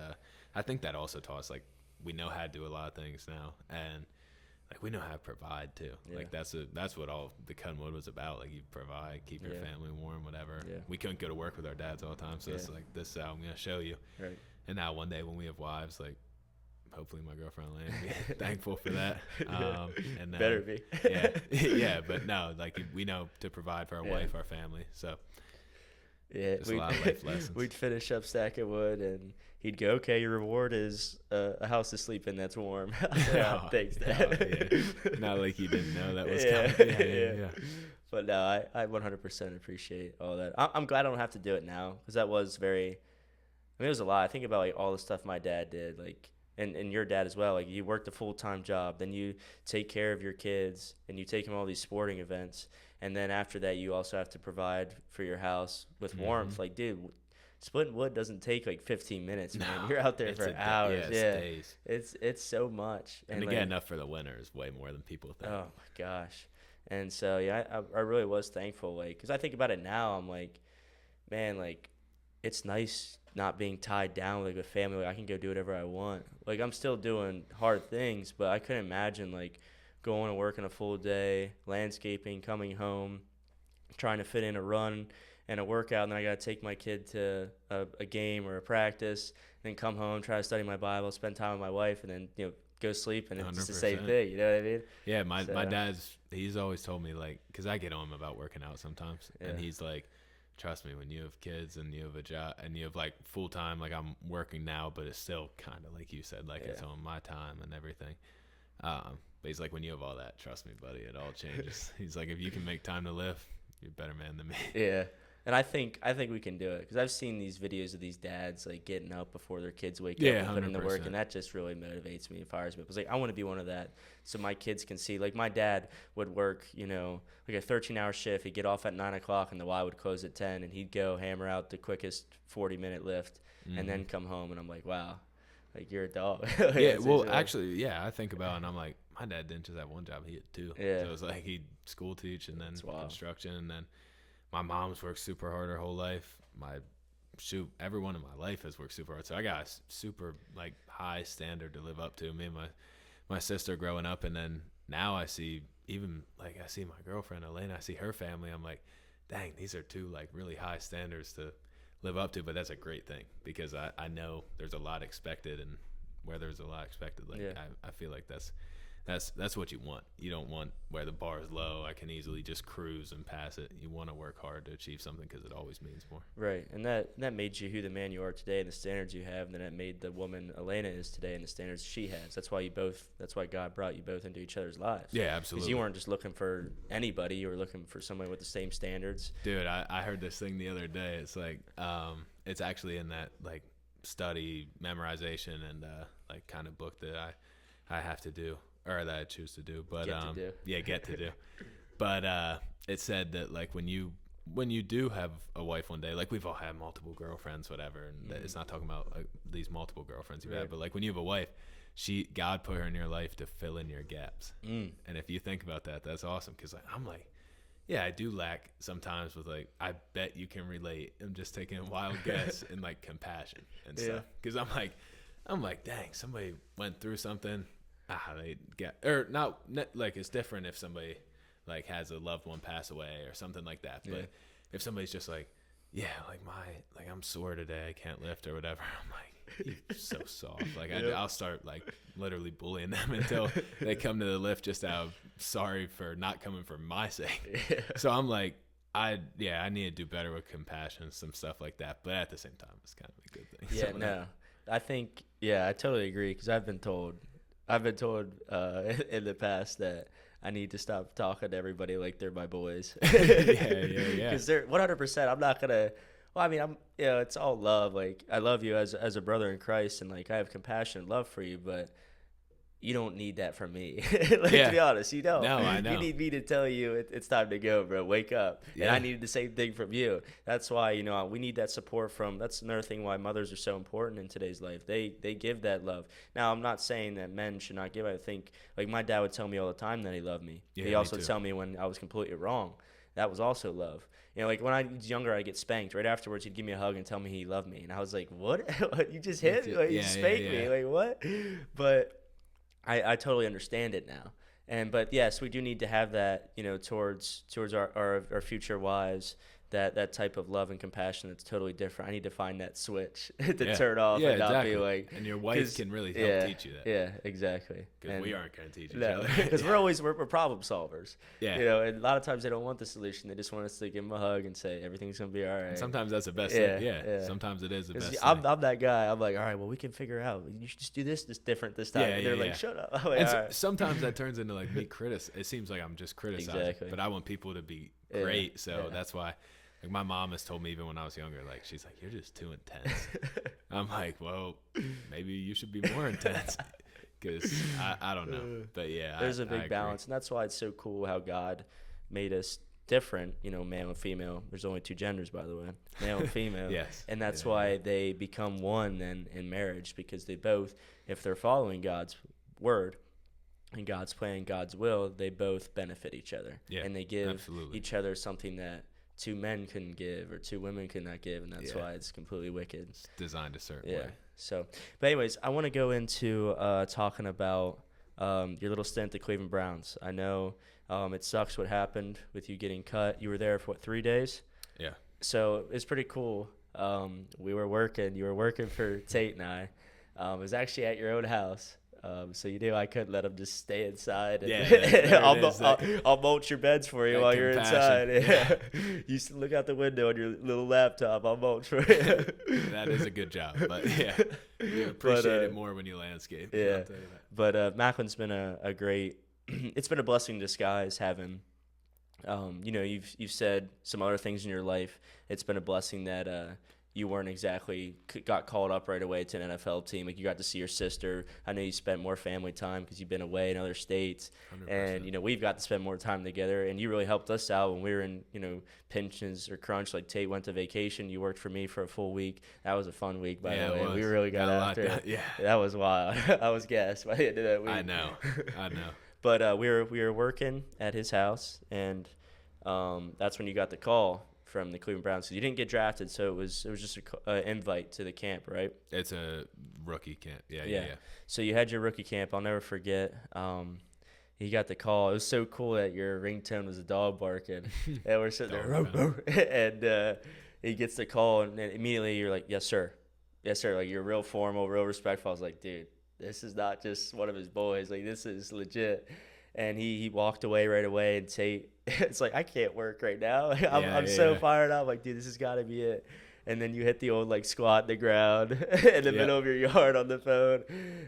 I think that also taught us like we know how to do a lot of things now, and like we know how to provide too. Like that's what all the cutting wood was about. Like you provide, keep your family warm, whatever. Yeah. We couldn't go to work with our dads all the time, so it's like this is how I'm gonna show you. Right. And now one day when we have wives, like hopefully my girlfriend will be thankful for that. And then, better be. yeah. But no, like we know to provide for our wife, our family. So just a lot of life lessons. We'd finish up stacking wood and he'd go, okay, your reward is a house to sleep in that's warm. Thanks, Dad. Not like you didn't know that was coming. Yeah. But no, I 100% appreciate all that. I'm glad I don't have to do it now because that was it was a lot. I think about like all the stuff my dad did, like, and your dad as well. Like you worked a full-time job, then you take care of your kids and you take them all these sporting events. And then after that, you also have to provide for your house with warmth. Like, dude, splitting wood doesn't take like 15 minutes, man. You're out there for hours. Days. It's so much. And to get enough for the winter is way more than people think. Oh my gosh. And so I really was thankful, like, because I think about it now. I'm like, man, like, it's nice not being tied down with like a family. Like, I can go do whatever I want. Like, I'm still doing hard things, but I couldn't imagine like going to work in a full day, landscaping, coming home, trying to fit in a run and a workout, and then I got to take my kid to a game or a practice, then come home, try to study my Bible, spend time with my wife, and then go sleep, and it's 100%. The same thing. You know what I mean? Yeah, my dad's, he's always told me, like, because I get on him about working out sometimes, and he's like, trust me, when you have kids and you have a job and you have like full time, like I'm working now, but it's still kind of like you said, like it's on my time and everything. But he's like, when you have all that, trust me, buddy, it all changes. He's like, if you can make time to live, you're a better man than me. Yeah. And I think we can do it because I've seen these videos of these dads like getting up before their kids wake up and putting in the work, and that just really motivates me and fires me up. It's like I want to be one of that, so my kids can see. Like my dad would work, like a 13-hour shift. He'd get off at 9 o'clock, and the Y would close at 10, and he'd go hammer out the quickest 40-minute lift, and then come home. And I'm like, wow, like you're a dog. Yeah, well, actually, yeah, I think about it, and I'm like, my dad didn't just have one job; he had two. Yeah. So it was like he'd school teach and then construction, and then. My mom's worked super hard her whole life. Everyone in my life has worked super hard. So I got a super like high standard to live up to. Me and my sister growing up, and then now I see my girlfriend Elena. I see her family. I'm like, dang, these are two like really high standards to live up to. But that's a great thing because I know there's a lot expected, and where there's a lot expected, I feel like that's what you want. You don't want where the bar is low. I can easily just cruise and pass it. You want to work hard to achieve something because it always means more. Right, and that made you who the man you are today and the standards you have, and then it made the woman Elena is today and the standards she has. That's why God brought you both into each other's lives. Yeah, absolutely. Because you weren't just looking for anybody. You were looking for somebody with the same standards. Dude, I heard this thing the other day. It's like it's actually in that like study memorization and like kind of book that I have to do. Or that I choose to do, but get to do. But it said that like when you do have a wife one day, like we've all had multiple girlfriends, whatever, and it's not talking about these multiple girlfriends you've had, but like when you have a wife, God put her in your life to fill in your gaps. And if you think about that, that's awesome because like, I'm like, yeah, I do lack sometimes with like, I bet you can relate. I'm just taking a wild guess in like compassion and stuff because I'm like, dang, somebody went through something. They get or not like it's different if somebody like has a loved one pass away or something like that. But if somebody's just like, yeah, like I'm sore today, I can't lift or whatever, I'm like, you're so soft. Like I'll start like literally bullying them until they come to the lift just out of sorry for not coming for my sake. So I'm like, I need to do better with compassion, some stuff like that. But at the same time, it's kind of a good thing. Yeah, so, I think I totally agree because I've been told in the past that I need to stop talking to everybody like they're my boys. Yeah. Because they're 100%. I'm not gonna. Well, I mean, it's all love. Like I love you as a brother in Christ, and like I have compassion and love for you, but you don't need that from me. To be honest, you don't. No, I know. You need me to tell you it's time to go, bro. Wake up. Yeah. And I needed the same thing from you. That's why, we need that support that's another thing why mothers are so important in today's life. They give that love. Now, I'm not saying that men should not give. I think, like, my dad would tell me all the time that he loved me. Yeah, he also would tell me when I was completely wrong. That was also love. Like when I was younger, I'd get spanked. Right afterwards, he'd give me a hug and tell me he loved me. And I was like, what? You just hit me? Like, you spanked me? Like, what? But I totally understand it now. But yes, we do need to have that, towards our future wives, that type of love and compassion that's totally different. I need to find that switch to turn off and not be like. And your wife can really help teach you that. Yeah, exactly. Because we aren't going to teach each other. Because we're problem solvers. Yeah. And a lot of times they don't want the solution. They just want us to give them a hug and say everything's going to be all right. And sometimes that's the best thing. Yeah. Sometimes it is the best thing. I'm that guy. I'm like, all right, well, we can figure out. You should just do this different this time. And they're like, shut up. I'm like, and sometimes that turns into like me it seems like I'm just criticizing. Exactly. But I want people to be great. So that's why. Like my mom has told me even when I was younger, like she's like, you're just too intense. I'm like, well, maybe you should be more intense because I don't know. But yeah, there's a big balance. And that's why it's so cool how God made us different, male and female. There's only two genders, by the way, male and female. Yes. And that's why they become one then in marriage because they both, if they're following God's word, and God's plan, God's will, they both benefit each other. Yeah, and they give absolutely. each other something that two men couldn't give or two women could not give, and that's why it's completely wicked. It's designed a certain way. So, but anyways, I want to go into talking about your little stint at the Cleveland Browns. I know it sucks what happened with you getting cut. You were there for, 3 days? Yeah. So it's pretty cool. You were working for Tate and I. It was actually at your own house. So you knew I couldn't let him just stay inside. And Yeah, there it is. I'll mulch your beds for you That while you're compassion. inside. Yeah. You look out the window on your little laptop. I'll mulch for you. That is a good job. But yeah, you But, appreciate it more when you landscape. yeah. I'll tell you that. But Macklin's been a great. It's been a blessing in disguise having. You've said some other things in your life. It's been a blessing that you weren't exactly got called up right away to an NFL team. Like, you got to see your sister. I know you spent more family time because you've been away in other states, 100%. and we've got to spend more time together. And you really helped us out when we were in pinches or crunch. Like, Tate went to vacation. You worked for me for a full week. That was a fun week, by the way. We really got after it. Yeah, That was wild. I was gassed by the end of that week. I know. But we were working at his house, and that's when you got the call from the Cleveland Browns. So you didn't get drafted, so it was just an invite to the camp, right? It's a rookie camp. Yeah. So you had your rookie camp. I'll never forget. He got the call. It was so cool that your ringtone was a dog barking, and we're sitting there, and he gets the call, and then immediately you're like, "Yes, sir, yes, sir." Like, you're real formal, real respectful. I was like, "Dude, this is not just one of his boys. Like, this is legit." And he walked away right away, and Tate, it's like, I can't work right now. I'm so fired up. Like, dude, this has got to be it. And then you hit the old, like, squat in the ground in the middle of your yard on the phone.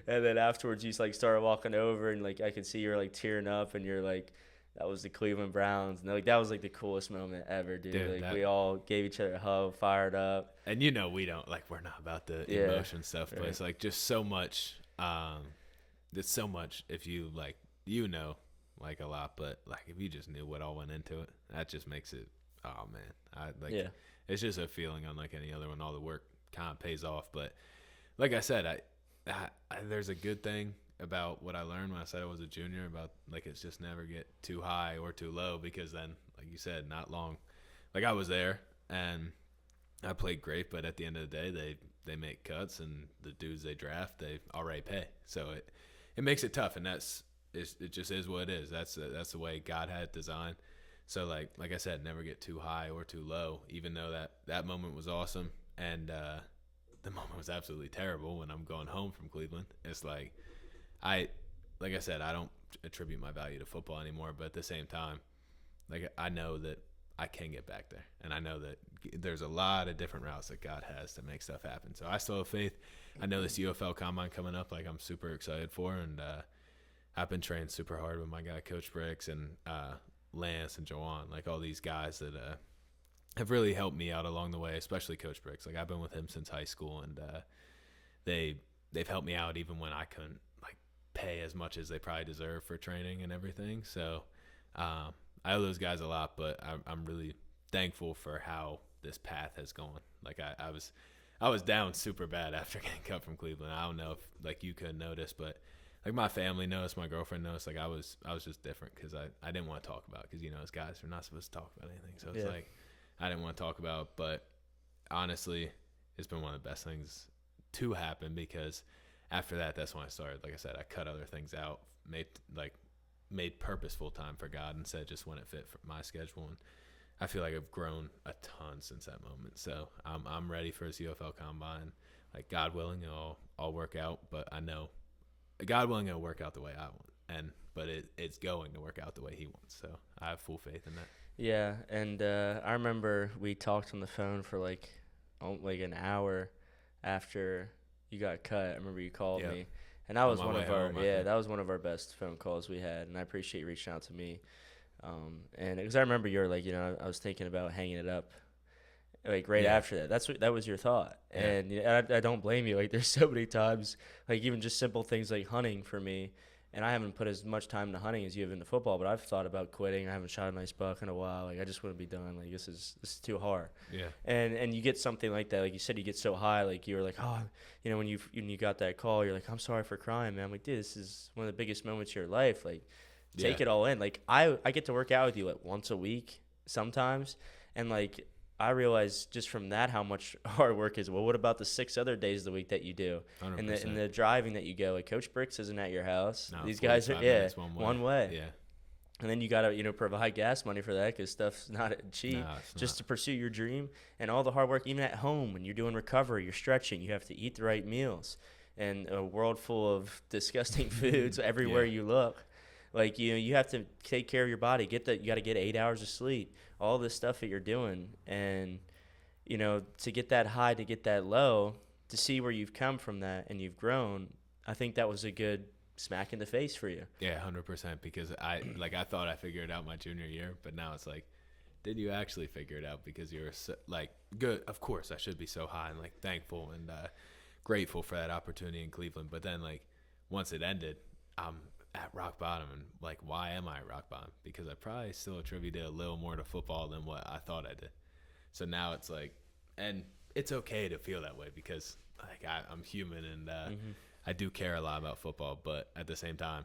And then afterwards, you just, like, started walking over, and, like, I could see you're, like, tearing up, and you're like, that was the Cleveland Browns. And, like, that was, like, the coolest moment ever, dude. Like, we all gave each other a hug, fired up. And, we don't, like, we're not about the emotion stuff, but it's, like, just so much. It's so much if you, like, like, a lot, but, like, if you just knew what all went into it, that just makes it, oh man, it's just a feeling unlike any other when all the work kind of pays off. But like I said, I there's a good thing about what I learned when I said I was a junior about, like, it's just never get too high or too low, because then, like you said, not long, like, I was there and I played great, but at the end of the day, they make cuts, and the dudes they draft, they already pay, so it makes it tough, and it just is what it is. That's the way God had it designed. So like I said, never get too high or too low, even though that moment was awesome, and the moment was absolutely terrible when I'm going home from Cleveland. It's like I said, I don't attribute my value to football anymore, but at the same time, like, I know that I can get back there, and I know that there's a lot of different routes that God has to make stuff happen. So I still have faith. I know this UFL Combine coming up, like, I'm super excited for, and I've been training super hard with my guy Coach Bricks and Lance and Joanne, like, all these guys that have really helped me out along the way, especially Coach Bricks. Like, I've been with him since high school, and they've helped me out even when I couldn't, like, pay as much as they probably deserve for training and everything. So I owe those guys a lot, but I'm really thankful for how this path has gone. Like, I was down super bad after getting cut from Cleveland. I don't know if, like, you could notice, but, like, my family knows, my girlfriend knows. Like, I was just different because I didn't want to talk about it, because, as guys, we're not supposed to talk about anything. So it's like, I didn't want to talk about it. But honestly, it's been one of the best things to happen, because after that, that's when I started. Like I said, I cut other things out, made purposeful time for God instead of just when it fit for my schedule. And I feel like I've grown a ton since that moment. So I'm ready for his UFL Combine. Like, God willing, it'll all work out. But I know, God willing, it'll work out the way I want, but it's going to work out the way He wants. So I have full faith in that. Yeah, and I remember we talked on the phone for like an hour after you got cut. I remember you called me, and that was that was one of our best phone calls we had, and I appreciate you reaching out to me. And because I remember you were like, I was thinking about hanging it up, like, right after that. That was your thought. And I don't blame you. Like, there's so many times, like, even just simple things like hunting for me, and I haven't put as much time into hunting as you have into football, but I've thought about quitting. I haven't shot a nice buck in a while. Like, I just wouldn't be done. Like, this is too hard. Yeah. And you get something like that, like you said, you get so high, like, you were like, oh, when you got that call, you're like, I'm sorry for crying, man. I'm like, dude, this is one of the biggest moments of your life. Like, take it all in. Like, I get to work out with you, like, once a week sometimes, and, like, I realize just from that how much hard work is. Well, what about the 6 other days of the week that you do? 100%. And the driving that you go? Like, Coach Bricks isn't at your house. No, these guys are one way. Yeah. And then you got to provide gas money for that, because stuff's not cheap. No, just to pursue your dream, and all the hard work, even at home when you're doing recovery, you're stretching, you have to eat the right meals. and a world full of disgusting foods everywhere Yeah. you look. Like you have to take care of your body. You got to get 8 hours of sleep. All this stuff that you're doing, and to get that high, to get that low, to see where you've come from that and you've grown. I think that was a good smack in the face for you. Yeah, 100%. Because I thought I figured it out my junior year, but now it's like, did you actually figure it out? Because you were so, like, good. Of course, I should be so high and like thankful and grateful for that opportunity in Cleveland. But then like once it ended, I'm at rock bottom, and like, why am I at rock bottom? Because I probably still attributed a little more to football than what I thought I did. So now it's like, and it's okay to feel that way because like I'm human and I do care a lot about football, but at the same time,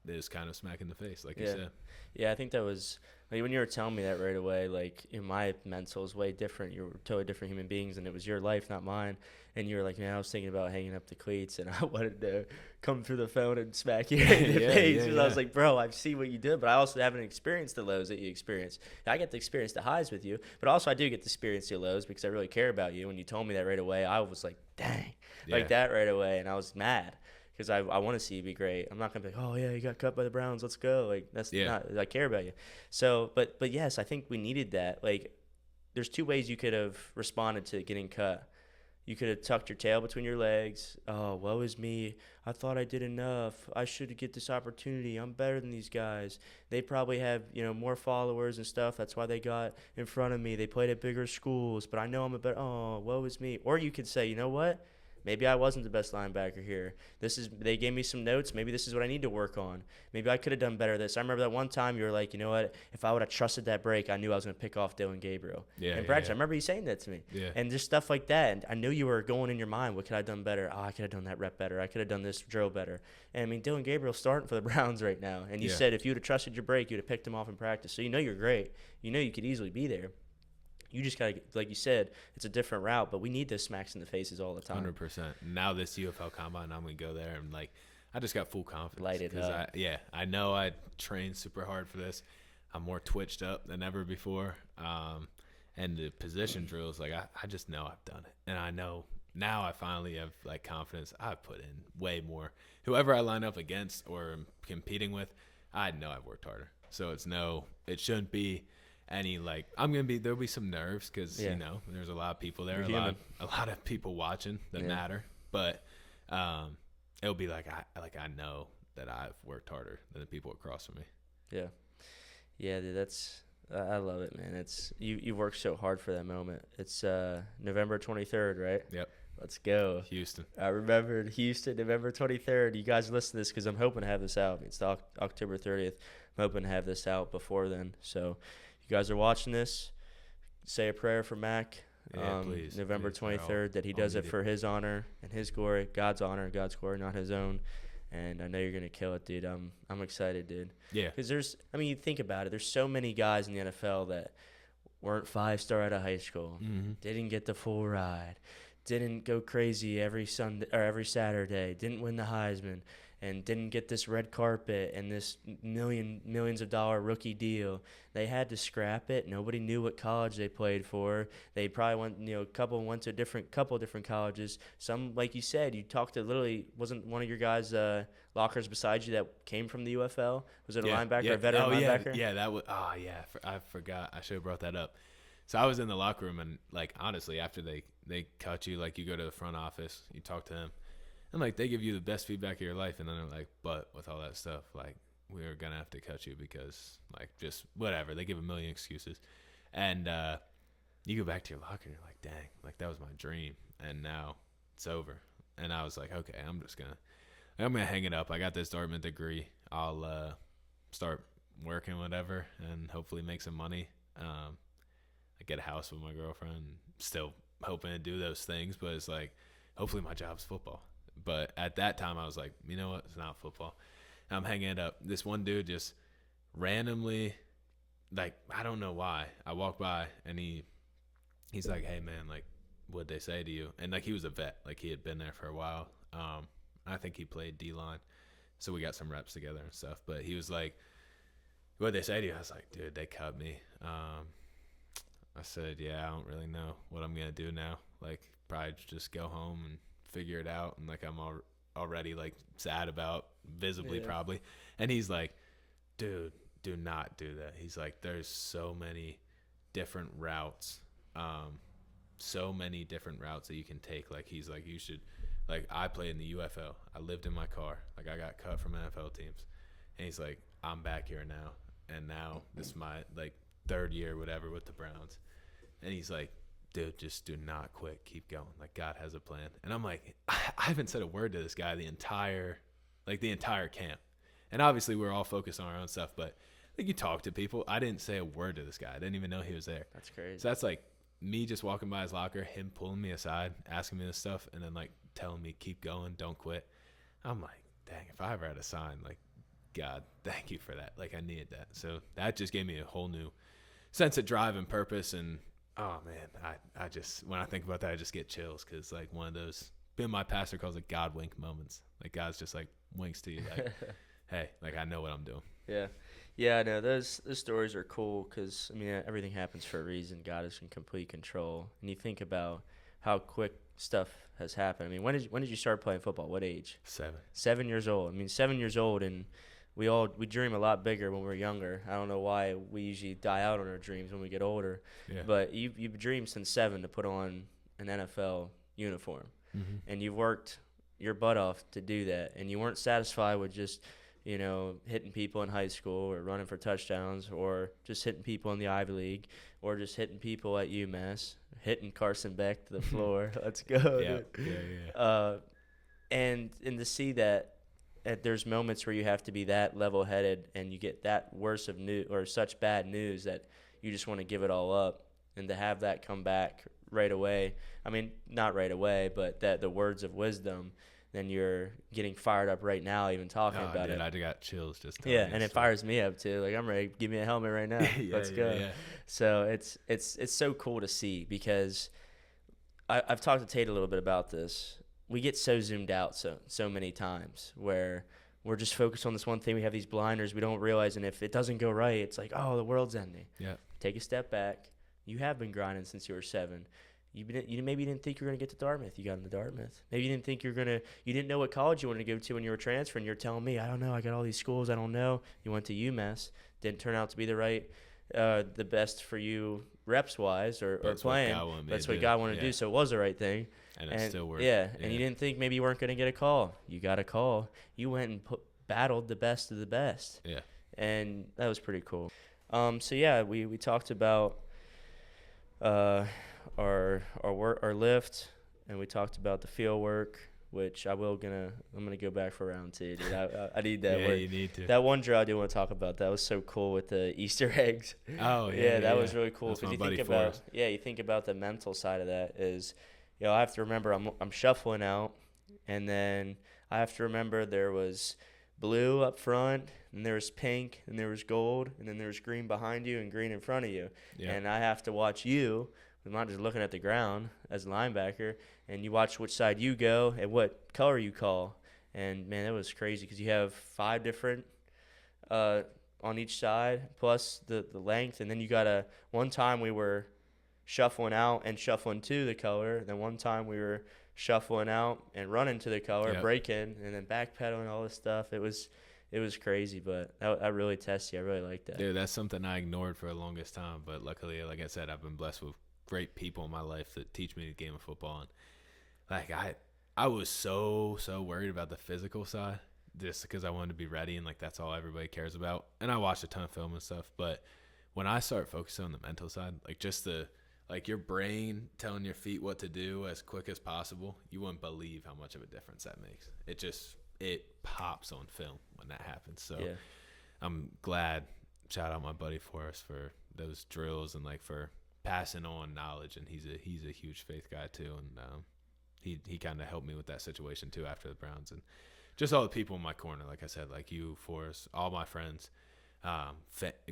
it is kind of smack in the face, like you said. Yeah, I think that was like when you were telling me that right away. Like in my mental is way different. You were totally different human beings, and it was your life, not mine. And you were like, man, I was thinking about hanging up the cleats, and I wanted to come through the phone and smack you in the face. I was like, bro, I see what you did, but I also haven't experienced the lows that you experienced. I get to experience the highs with you, but also I do get to experience the lows because I really care about you. When you told me that right away, I was like, dang, like that right away, and I was mad. Because I want to see you be great. I'm not gonna be like, oh yeah, you got cut by the Browns, let's go. Like that's not. I care about you. So, but yes, I think we needed that. Like, there's two ways you could have responded to getting cut. You could have tucked your tail between your legs. Oh, woe is me. I thought I did enough. I should get this opportunity. I'm better than these guys. They probably have more followers and stuff. That's why they got in front of me. They played at bigger schools, but I know I'm a better. Oh, woe is me. Or you could say, you know what? Maybe I wasn't the best linebacker here. They gave me some notes. Maybe this is what I need to work on. Maybe I could have done better at this. I remember that one time you were like, you know what? If I would have trusted that break, I knew I was going to pick off Dylan Gabriel. And Braxton, I remember you saying that to me. Yeah. And just stuff like that. And I knew you were going in your mind, what could I have done better? Oh, I could have done that rep better. I could have done this drill better. And I mean, Dylan Gabriel's starting for the Browns right now. And you said if you would have trusted your break, you'd have picked him off in practice. So you know you're great. You know you could easily be there. You just got to, like you said, it's a different route, but we need those smacks in the faces all the time. 100%. Now this UFL Combine, I'm going to go there and, like, I just got full confidence. Light it up. I know I trained super hard for this. I'm more twitched up than ever before. And the position drills, like, I just know I've done it. And I know now I finally have, like, confidence. I've put in way more. Whoever I line up against or am competing with, I know I've worked harder. So it shouldn't be any like there'll be some nerves because there's a lot of people there, a lot of people watching that matter, but it'll be like I know that I've worked harder than the people across from me. Dude, that's I love it, man. It's you worked so hard for that moment. It's November 23rd, right? Yep. Let's go. Houston. I remembered Houston, November 23rd. You guys listen to this because I'm hoping to have this out. It's October 30th. I'm hoping to have this out before then. So you guys are watching this, say a prayer for Mac. Please. November 23rd, that he does it for his honor and his glory, God's honor, God's glory, not his own. And I know you're gonna kill it, dude. I'm excited, dude. Yeah. Because you think about it. There's so many guys in the NFL that weren't 5-star out of high school, didn't get the full ride, didn't go crazy every Sunday or every Saturday, didn't win the Heisman, and didn't get this red carpet and this millions of dollar rookie deal. They had to scrap it. Nobody knew what college they played for. They probably went to a couple different colleges. Some, like you said, you talked to literally, wasn't one of your guys' lockers beside you that came from the UFL? Was it a linebacker, a veteran linebacker? Yeah, that was. Oh yeah, I forgot. I should have brought that up. So I was in the locker room and like honestly, after they cut you, like you go to the front office, you talk to them. And, like, they give you the best feedback of your life, and then they're like, but with all that stuff, like, we're going to have to cut you because, like, just whatever. They give a million excuses. And you go back to your locker, and you're like, dang, like, that was my dream, and now it's over. And I was like, okay, I'm going to hang it up. I got this Dartmouth degree. I'll start working, whatever, and hopefully make some money. I get a house with my girlfriend. Still hoping to do those things, but it's like, hopefully my job's football. But at that time, I was like, you know what? It's not football. And I'm hanging it up. This one dude just randomly, like, I don't know why. I walked by, and he's like, hey, man, like, what'd they say to you? And, like, he was a vet. Like, he had been there for a while. I think he played D-line. So we got some reps together and stuff. But he was like, what'd they say to you? I was like, dude, they cut me. I said, yeah, I don't really know what I'm going to do now. Like, probably just go home and figure it out, and like I'm already like sad about visibly Yeah. probably. And he's like, dude, do not do that. He's like, there's so many different routes, so many different routes that you can take. Like he's like, you should, like I played in the UFL. I lived in my car. Like I got cut from NFL teams, and he's like, I'm back here now, and now this is my like third year, whatever, with the Browns. And he's like, dude, just do not quit. Keep going. Like God has a plan. And I'm like, I haven't said a word to this guy the entire camp. And obviously we're all focused on our own stuff, but like you talk to people, I didn't say a word to this guy. I didn't even know he was there. That's crazy. So that's like me just walking by his locker, him pulling me aside, asking me this stuff, and then like telling me keep going, don't quit. I'm like, dang, if I ever had a sign, like, God, thank you for that. Like I needed that. So that just gave me a whole new sense of drive and purpose. And oh man, I just, when I think about that, I just get chills, because like one of those, my pastor calls it God wink moments. Like God's just like winks to you, like, hey, like I know what I'm doing. Yeah, I know those stories are cool, because I mean everything happens for a reason. God is in complete control, and you think about how quick stuff has happened. I mean, when did you start playing football? What age? 7. 7 years old. I mean, 7 years old, and we dream a lot bigger when we're younger. I don't know why we usually die out on our dreams when we get older. Yeah. But you've dreamed since 7 to put on an NFL uniform, and you've worked your butt off to do that, and you weren't satisfied with just hitting people in high school or running for touchdowns or just hitting people in the Ivy League or just hitting people at UMass, hitting Carson Beck to the floor. Let's go. Yeah. And to see that there's moments where you have to be that level-headed, and you get that worse of news or such bad news that you just want to give it all up, and to have that come back right away. I mean, not right away, but that the words of wisdom. Then you're getting fired up right now, even talking about it. I got chills just. And it fires me up too. Like I'm ready. Give me a helmet right now. Let's go. Yeah. So it's so cool to see, because I've talked to Tate a little bit about this. We get so zoomed out so many times where we're just focused on this one thing. We have these blinders. We don't realize, and if it doesn't go right, it's like, oh, the world's ending. Yeah. Take a step back. You have been grinding since you were 7. Maybe you didn't think you were going to get to Dartmouth. You got into Dartmouth. Maybe you didn't think you didn't know what college you wanted to go to when you were transferring. You're telling me, I don't know. I got all these schools. I don't know. You went to UMass. Didn't turn out to be the best for you reps-wise or playing. That's what God wanted to do, so it was the right thing. And it still worked. Yeah, and you didn't think maybe you weren't going to get a call. You got a call. You went and battled the best of the best. Yeah. And that was pretty cool. So, yeah, we talked about our lift, and we talked about the field work, which I'm gonna go back for round 2, dude. I need that. Yeah, you need to. That one drill I do want to talk about. That was so cool with the Easter eggs. Oh yeah, that was really cool. Because you think about the mental side of that is, I have to remember I'm shuffling out, and then I have to remember there was blue up front, and there was pink, and there was gold, and then there was green behind you and green in front of you. Yeah. And I have to watch you. I'm not just looking at the ground as a linebacker, and you watch which side you go and what color you call. And, man, that was crazy, because you have 5 different on each side plus the length. And then you got one time we were shuffling out and shuffling to the color. Then one time we were shuffling out and running to the color, breaking, and then backpedaling, all this stuff. It was crazy, but I really tested you. I really liked that. Dude, that's something I ignored for the longest time. But luckily, like I said, I've been blessed with great people in my life that teach me the game of football. And like I was so worried about the physical side, just because I wanted to be ready, and like that's all everybody cares about. And I watched a ton of film and stuff, but when I start focusing on the mental side, like just your brain telling your feet what to do as quick as possible, you wouldn't believe how much of a difference that makes. It pops on film when that happens. So yeah. I'm glad. Shout out my buddy Forrest for those drills and like for passing on knowledge, and he's a huge faith guy too, and he kind of helped me with that situation too after the Browns, and just all the people in my corner, like I said, like you, Forrest, all my friends,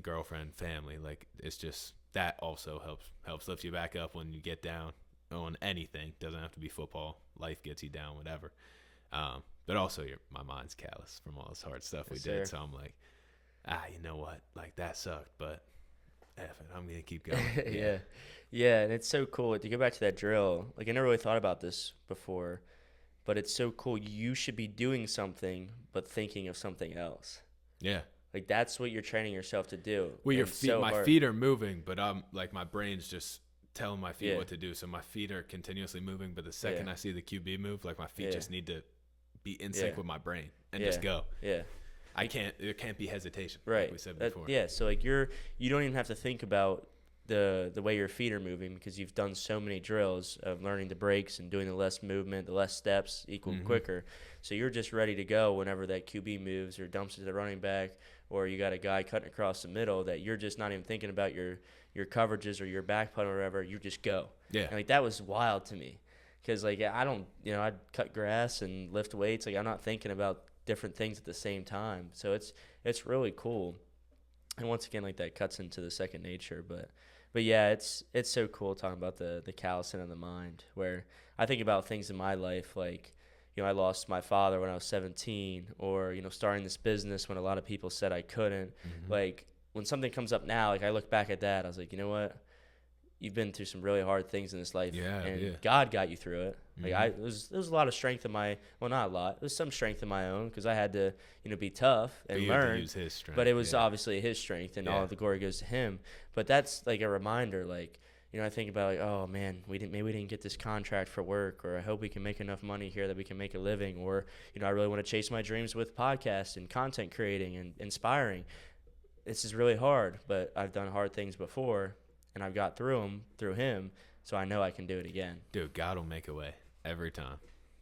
girlfriend, family, like it's just that also helps lift you back up when you get down on anything. Doesn't have to be football, life gets you down, whatever, but also my mind's callous from all this hard stuff we did, so I'm like, you know what, like that sucked, but I'm going to keep going. Yeah, and it's so cool. To go back to that drill, like I never really thought about this before, but it's so cool. You should be doing something, but thinking of something else. Yeah. Like that's what you're training yourself to do. Well, your And it's feet, so my hard. feet are moving, but I'm like my brain's just telling my feet Yeah. what to do. So my feet are continuously moving, but the second Yeah. I see the QB move, like my feet Yeah. just need to be in sync Yeah. with my brain and Yeah. just go. Yeah. There can't be hesitation, Right. like we said before. Yeah. So like you don't even have to think about the way your feet are moving because you've done so many drills of learning the breaks and doing the less movement, the less steps equal quicker. So you're just ready to go whenever that QB moves or dumps it to the running back, or you got a guy cutting across the middle that you're just not even thinking about your coverages or your back putt or whatever. You just go. Yeah. And like that was wild to me because like I don't, I'd cut grass and lift weights. Like I'm not thinking about different things at the same time. So it's really cool. And once again, like that cuts into the second nature, but yeah, it's so cool talking about the callousing of the mind, where I think about things in my life like, I lost my father when I was 17, or, starting this business when a lot of people said I couldn't. Like when something comes up now, like I look back at that, I was like, you know what? You've been through some really hard things in this life, and God got you through it. Like there was a lot of strength in my, well, not a lot. There was some strength in my own because I had to, be tough and learn. Use his strength, but it was obviously his strength, and all of the glory goes to him. But that's like a reminder, like, I think about like, oh man, maybe we didn't get this contract for work, or I hope we can make enough money here that we can make a living, or I really want to chase my dreams with podcasts and content creating and inspiring. This is really hard, but I've done hard things before, and I've got through them through him, so I know I can do it again. Dude, God will make a way every time,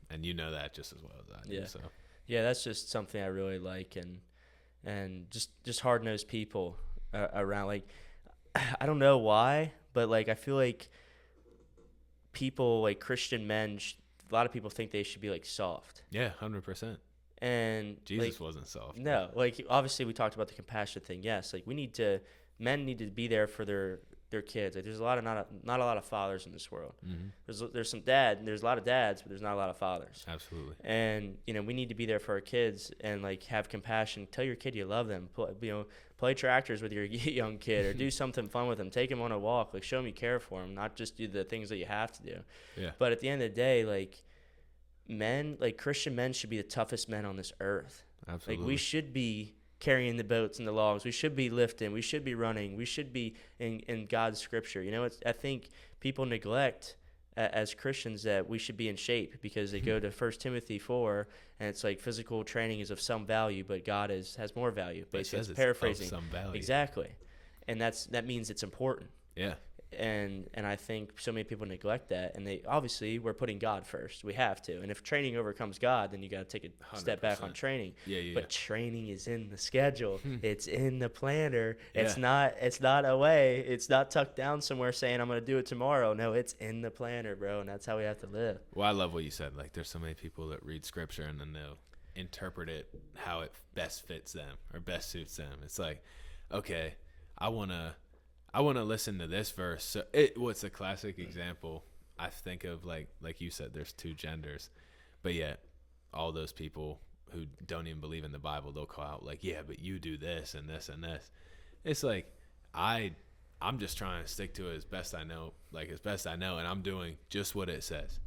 and you know that just as well as I do. Yeah. So yeah, that's just something I really like, and just hard-nosed people around. Like I don't know why, but like I feel like people, like Christian men, a lot of people think they should be like soft. yeah, 100%. And Jesus like, wasn't soft. No, like obviously we talked about the compassion thing. Yes, like men need to be there for their kids. Like there's not a lot of fathers in this world. There's a lot of dads, but there's not a lot of fathers. Absolutely. And we need to be there for our kids and like have compassion. Tell your kid you love them. Play tractors with your young kid, or do something fun with them. Take them on a walk. Like show them you care for them, not just do the things that you have to do. Yeah. But at the end of the day, like men, like Christian men, should be the toughest men on this earth. Absolutely. Like we should be carrying the boats and the logs. We should be lifting. We should be running. We should be in God's scripture. I think people neglect as Christians that we should be in shape, because they go to 1 Timothy 4, and it's like physical training is of some value, but God has more value. Basically, it's paraphrasing. Of some value. Exactly. And that means it's important. Yeah. And I think so many people neglect that, and we're putting God first. We have to. And if training overcomes God, then you got to take a step back on training. But training is in the schedule. It's in the planner. It's not away. It's not tucked down somewhere saying I'm going to do it tomorrow. No, it's in the planner, bro, and that's how we have to live. Well, I love what you said. Like there's so many people that read scripture and then they'll interpret it how it best fits them or best suits them. It's like, okay, I want to listen to this verse. So what's a classic example I think of, like you said, there's two genders, but yet all those people who don't even believe in the Bible, they'll call out like, yeah, but you do this and this and this. It's like I'm just trying to stick to it as best I know, and I'm doing just what it says.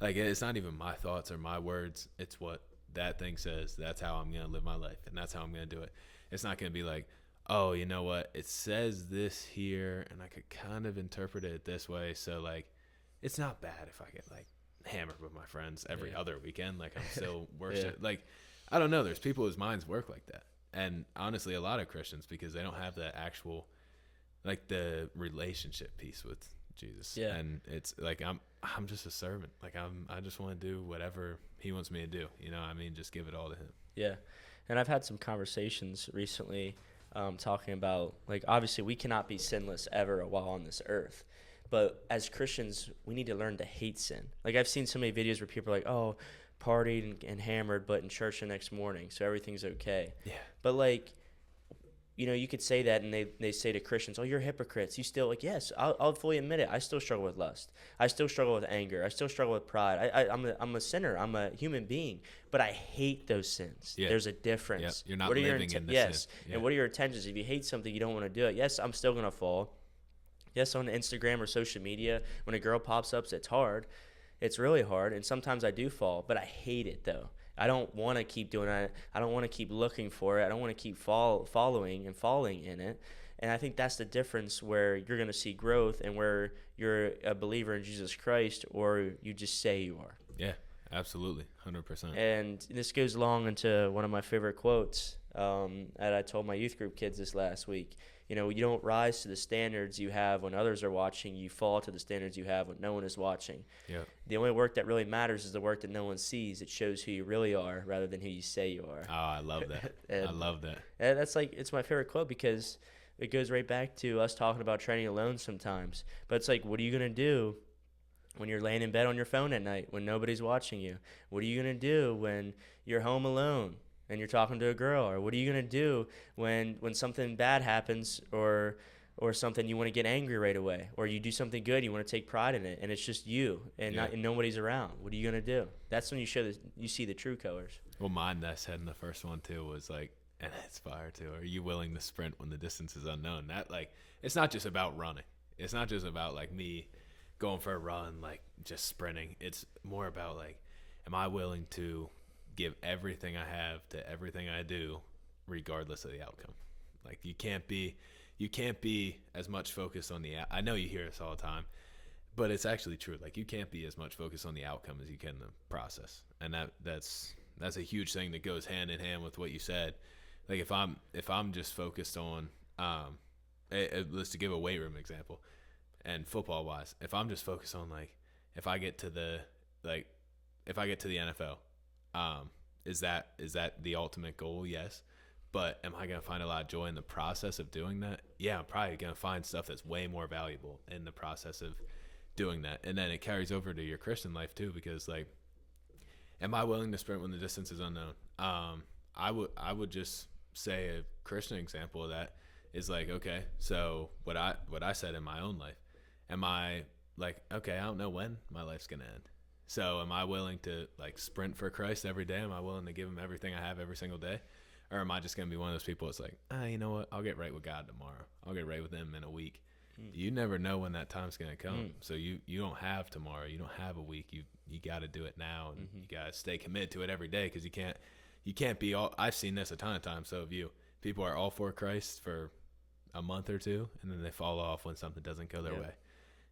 Like it's not even my thoughts or my words. It's what that thing says. That's how I'm going to live my life, and that's how I'm going to do it. It's not going to be like, oh, you know what? It says this here, and I could kind of interpret it this way. So, like, it's not bad if I get, like, hammered with my friends every other weekend. Like, I'm still worship. Like, I don't know. There's people whose minds work like that. And honestly, a lot of Christians, because they don't have that actual, like, the relationship piece with Jesus. Yeah. And it's like, I'm just a servant. Like, I just want to do whatever he wants me to do. Just give it all to him. Yeah. And I've had some conversations recently talking about, like, obviously we cannot be sinless ever while on this earth, but as Christians we need to learn to hate sin. Like I've seen so many videos where people are like, oh, partied and hammered, but in church the next morning, so everything's okay. Yeah. But like, you could say that, and they say to Christians, oh, you're hypocrites. You still, like, yes, I'll fully admit it. I still struggle with lust. I still struggle with anger. I still struggle with pride. I'm a sinner. I'm a human being, but I hate those sins. Yeah. There's a difference. Yeah. You're not living in the sin. Yeah. And what are your intentions? If you hate something, you don't want to do it. Yes, I'm still going to fall. Yes, on Instagram or social media, when a girl pops up, it's hard. It's really hard, and sometimes I do fall, but I hate it though. I don't want to keep doing it. I don't want to keep looking for it. I don't want to keep following and falling in it. And I think that's the difference where you're going to see growth and where you're a believer in Jesus Christ or you just say you are. Yeah, absolutely. 100%. And this goes along into one of my favorite quotes that I told my youth group kids this last week. You know, you don't rise to the standards you have when others are watching. You fall to the standards you have when no one is watching. Yeah. The only work that really matters is the work that no one sees. It shows who you really are rather than who you say you are. Oh, I love that. And I love that. and that's like, it's my favorite quote because it goes right back to us talking about training alone sometimes. But it's like, what are you going to do when you're laying in bed on your phone at night when nobody's watching you? What are you going to do when you're home alone and you're talking to a girl? Or what are you going to do when something bad happens or something you want to get angry right away? Or you do something good, you want to take pride in it, and it's just you and, and nobody's around. What are you going to do? That's when you see the true colors. Well, mine that I said in the first one too was like, and it's fire too. Are you willing to sprint when the distance is unknown? That like, it's not just about running. It's not just about like me going for a run, like just sprinting. It's more about like, am I willing to give everything I have to everything I do, regardless of the outcome? Like you can't be as much focused on I know you hear this all the time, but it's actually true. Like you can't be as much focused on the outcome as you can the process, and that's a huge thing that goes hand in hand with what you said. Like if I'm just focused on let's to give a weight room example, and football wise, if I'm just focused on like if I get to the NFL, is that the ultimate goal? Yes. But am I going to find a lot of joy in the process of doing that? Yeah, I'm probably going to find stuff that's way more valuable in the process of doing that. And then it carries over to your Christian life too, because like, am I willing to sprint when the distance is unknown? I would just say a Christian example of that is like, okay, so what I said in my own life, am I like, okay, I don't know when my life's going to end. So am I willing to like sprint for Christ every day? Am I willing to give him everything I have every single day? Or am I just going to be one of those people that's like, you know what? I'll get right with God tomorrow. I'll get right with him in a week. You never know when that time's going to come. So you don't have tomorrow. You don't have a week. You got to do it now, and you got to stay committed to it every day, because you can't be all. I've seen this a ton of times. So have you. People are all for Christ for a month or two, and then they fall off when something doesn't go their way.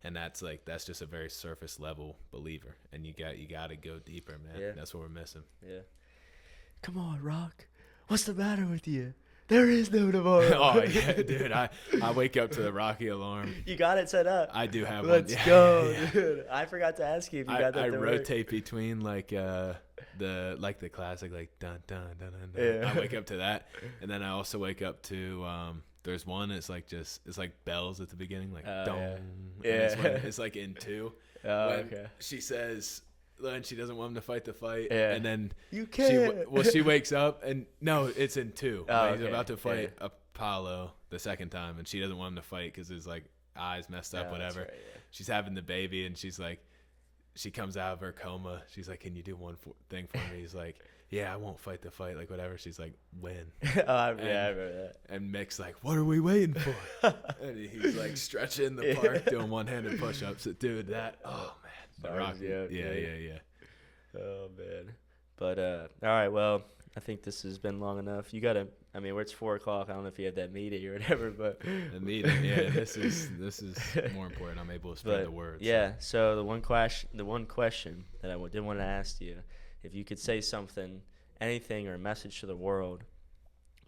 And that's just a very surface level believer, and you got to go deeper, man. Yeah. That's what we're missing. Yeah. Come on, Rock. What's the matter with you? There is no tomorrow. Oh yeah, dude. I wake up to the Rocky alarm. You got it set up. I do have Let's one. Let's go, dude. I forgot to ask you if you got that. I rotate between like the classic like dun dun dun dun. Yeah. I wake up to that, and then I also wake up to there's one. It's like bells at the beginning, like dong. Yeah. It's like in two. Oh, okay. She says. And she doesn't want him to fight the fight, and then you can't. She wakes up, and no, it's in two. Oh, he's about to fight Apollo the second time, and she doesn't want him to fight because his like eyes messed up, whatever. Right, She's having the baby, and she's like, she comes out of her coma. She's like, "Can you do one thing for me?" He's like, "Yeah, I won't fight the fight, like whatever." She's like, "When?" I remember that. And Mick's like, "What are we waiting for?" And he's like stretching in the park, doing one-handed push-ups. Dude, that man. The Rocky. Yeah. Oh man. But all right, well, I think this has been long enough. You gotta. I mean, it's 4:00. I don't know if you have that meeting or whatever, but the meeting. Yeah, this is more important. I'm able to spread the word. Yeah. So the one question that I did want to ask you, if you could say something, anything, or a message to the world,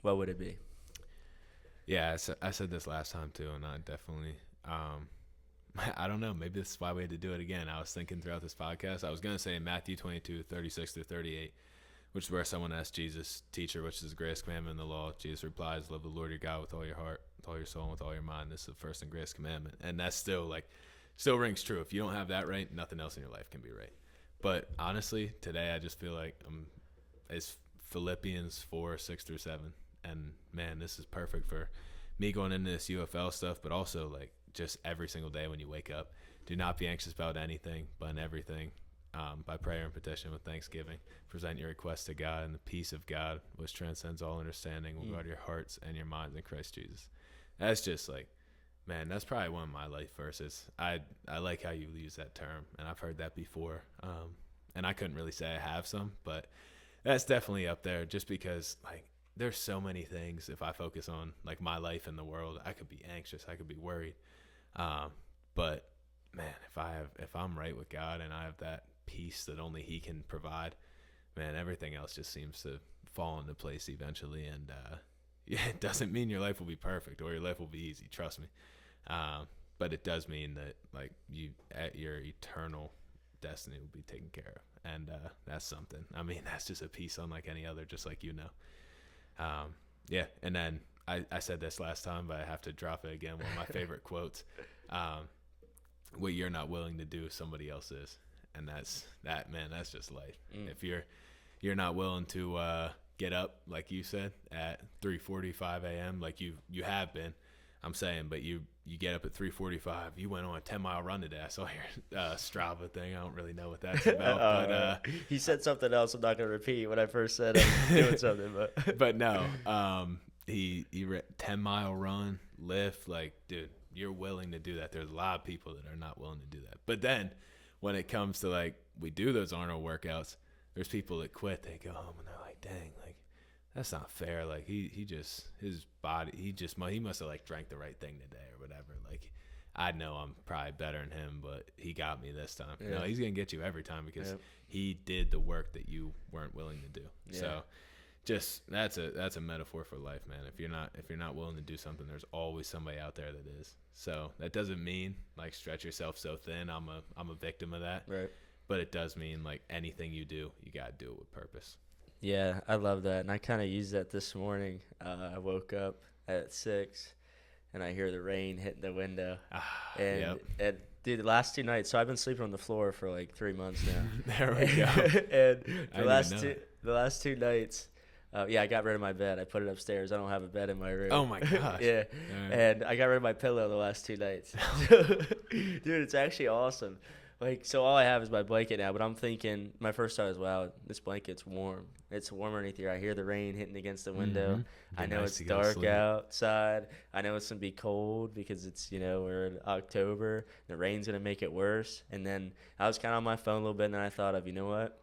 what would it be? Yeah, I said this last time too, and I definitely. I don't know. Maybe this is why we had to do it again. I was thinking throughout this podcast. I was going to say Matthew 22:36-38, which is where someone asked Jesus, "Teacher, which is the greatest commandment in the law?" Jesus replies, "Love the Lord your God with all your heart, with all your soul, and with all your mind. This is the first and greatest commandment." And that's still rings true. If you don't have that right, nothing else in your life can be right. But honestly, today I just feel like it's Philippians 4:6-7. And man, this is perfect for me going into this UFL stuff, but also like, just every single day when you wake up, do not be anxious about anything, but in everything, by prayer and petition with thanksgiving, present your requests to God, and the peace of God, which transcends all understanding, will guard your hearts and your minds in Christ Jesus. That's just like, Man, that's probably one of my life verses. I like how you use that term, and I've heard that before. And I couldn't really say I have some, but that's definitely up there. Just because like there's so many things. If I focus on like my life in the world, I could be anxious, I could be worried. But man, if I'm right with God and I have that peace that only He can provide, man, everything else just seems to fall into place eventually. And yeah, it doesn't mean your life will be perfect or your life will be easy. Trust me. But it does mean that like your eternal destiny will be taken care of, and that's something. I mean, that's just a piece unlike any other, just like yeah. And then I said this last time, but I have to drop it again. One of my favorite quotes: "What you're not willing to do, somebody else is," and that's man. That's just life. If you're not willing to get up, like you said, at 3:45 a.m., like you have been. I'm saying, but you get up at 3:45. You went on a 10-mile run today. I saw your Strava thing. I don't really know what that's about. But he said something else. I'm not gonna repeat what I first said. I was doing something, but no. He 10-mile run, lift. Like, dude, you're willing to do that. There's a lot of people that are not willing to do that. But then, when it comes to like we do those Arnold workouts, there's people that quit. They go home and they're like, dang, like. That's not fair. Like he just his body. He must have like drank the right thing today or whatever. Like I know I'm probably better than him, but he got me this time. Yeah. No, he's gonna get you every time because he did the work that you weren't willing to do. Yeah. So just that's a metaphor for life, man. If you're not willing to do something, there's always somebody out there that is. So that doesn't mean like stretch yourself so thin. I'm a victim of that. Right. But it does mean like anything you do, you gotta do it with purpose. Yeah, I love that, and I kind of used that this morning. I woke up at 6, and I hear the rain hitting the window. And dude, the last 2 nights, so I've been sleeping on the floor for like 3 months now. There we go. And the last two nights, I got rid of my bed. I put it upstairs. I don't have a bed in my room. Oh my gosh. Yeah, right. And I got rid of my pillow the last 2 nights. Dude, it's actually awesome. Like, so all I have is my blanket now, but I'm thinking, my first thought is, wow, this blanket's warm. It's warm underneath here. I hear the rain hitting against the window. Mm-hmm. I know it's dark outside. I know it's going to be cold because it's, we're in October. The rain's going to make it worse. And then I was kind of on my phone a little bit, and then I thought of, you know what?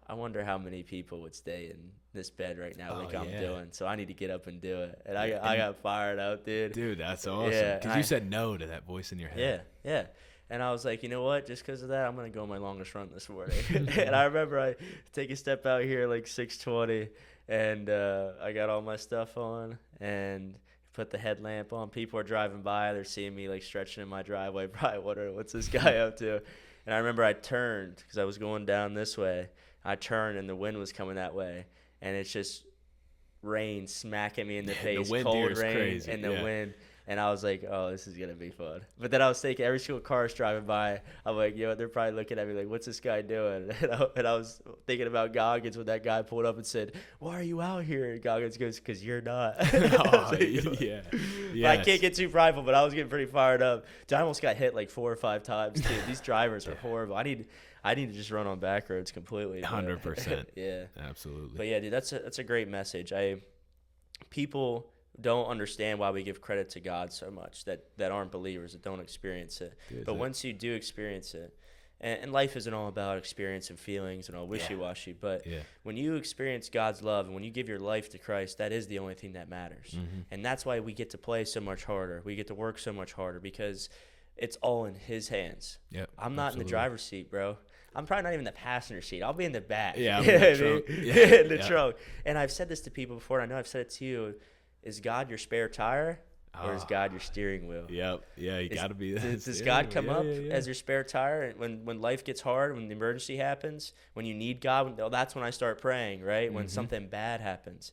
I wonder how many people would stay in this bed right now I'm doing. So I need to get up and do it. And I got fired up, dude. Dude, that's awesome. Because you said no to that voice in your head. Yeah. And I was like, you know what? Just because of that, I'm going to go on my longest run this morning. And I remember I take a step out here like 6:20, and I got all my stuff on and put the headlamp on. People are driving by. They're seeing me like stretching in my driveway, probably wondering what's this guy up to. And I remember I turned because I was going down this way. I turned, and the wind was coming that way. And it's just rain smacking me in the face, the wind cold rain, crazy. And the wind. And I was like, oh, this is going to be fun. But then I was thinking, every single car is driving by. I'm like, they're probably looking at me like, what's this guy doing? And I was thinking about Goggins when that guy pulled up and said, why are you out here? And Goggins goes, because you're not. Yeah. I can't get too prideful, but I was getting pretty fired up. Dude, I almost got hit like 4 or 5 times, too. These drivers are horrible. I need to just run on back roads completely. 100%. Yeah. Absolutely. But, yeah, dude, that's a great message. People don't understand why we give credit to God so much that aren't believers, that don't experience it. But once you do experience it, and life isn't all about experience and feelings and all wishy-washy, but when you experience God's love and when you give your life to Christ, that is the only thing that matters. Mm-hmm. And that's why we get to play so much harder. We get to work so much harder because it's all in His hands. Yep, I'm not in the driver's seat, bro. I'm probably not even in the passenger seat. I'll be in the back. Yeah, in the trunk. And I've said this to people before, and I know I've said it to you. Is God your spare tire, or is God your steering wheel? Yep. Yeah, you got to be that. Does God come up as your spare tire? When life gets hard, when the emergency happens, when you need God, that's when I start praying, right? Mm-hmm. When something bad happens.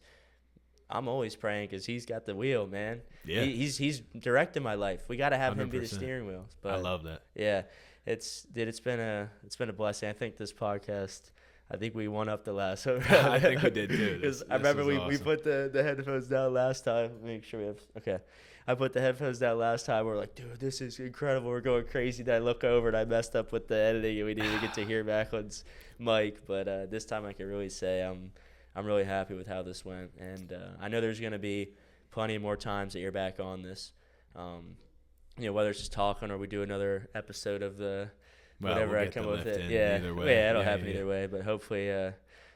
I'm always praying because He's got the wheel, man. Yeah. He's directing my life. We got to have 100%. Him be the steering wheel. But, I love that. Yeah. It's been a blessing. I think this podcast, I think we won up the last one. I think we did too. Because I remember we put the headphones down last time. Make sure we have okay. I put the headphones down last time. We're like, dude, this is incredible. We're going crazy. Then I look over and I messed up with the editing, and we didn't even get to hear Macklin's mic. But this time I can really say I'm really happy with how this went, and I know there's gonna be plenty more times that you're back on this. whether it's just talking or we do another episode of the Well, whatever we'll I get come the up with lift it. in Yeah, either way. yeah, it'll Yeah, happen yeah. either way. But hopefully,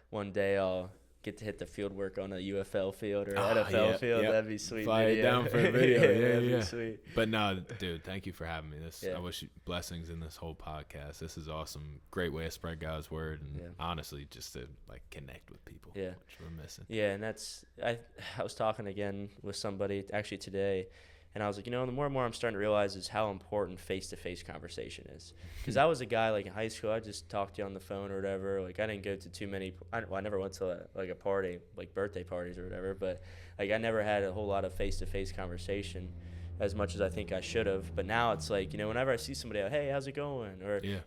one day I'll get to hit the field work on a UFL field or NFL field. Yep. That'd be sweet. Fly it video. down for a video. That'd Yeah. be sweet. But no, dude, thank you for having me. Yeah. I wish you blessings in this whole podcast. This is awesome. Great way to spread God's word, and honestly, just to like connect with people. Yeah. Which we're missing. Yeah, and I was talking again with somebody actually today, and I was like, the more and more I'm starting to realize is how important face-to-face conversation is. Because I was a guy, like, in high school, I just talked to you on the phone or whatever. Like, I didn't go to too many – I never went to, a party, like birthday parties or whatever. But, like, I never had a whole lot of face-to-face conversation as much as I think I should have. But now it's like, whenever I see somebody, hey, how's it going?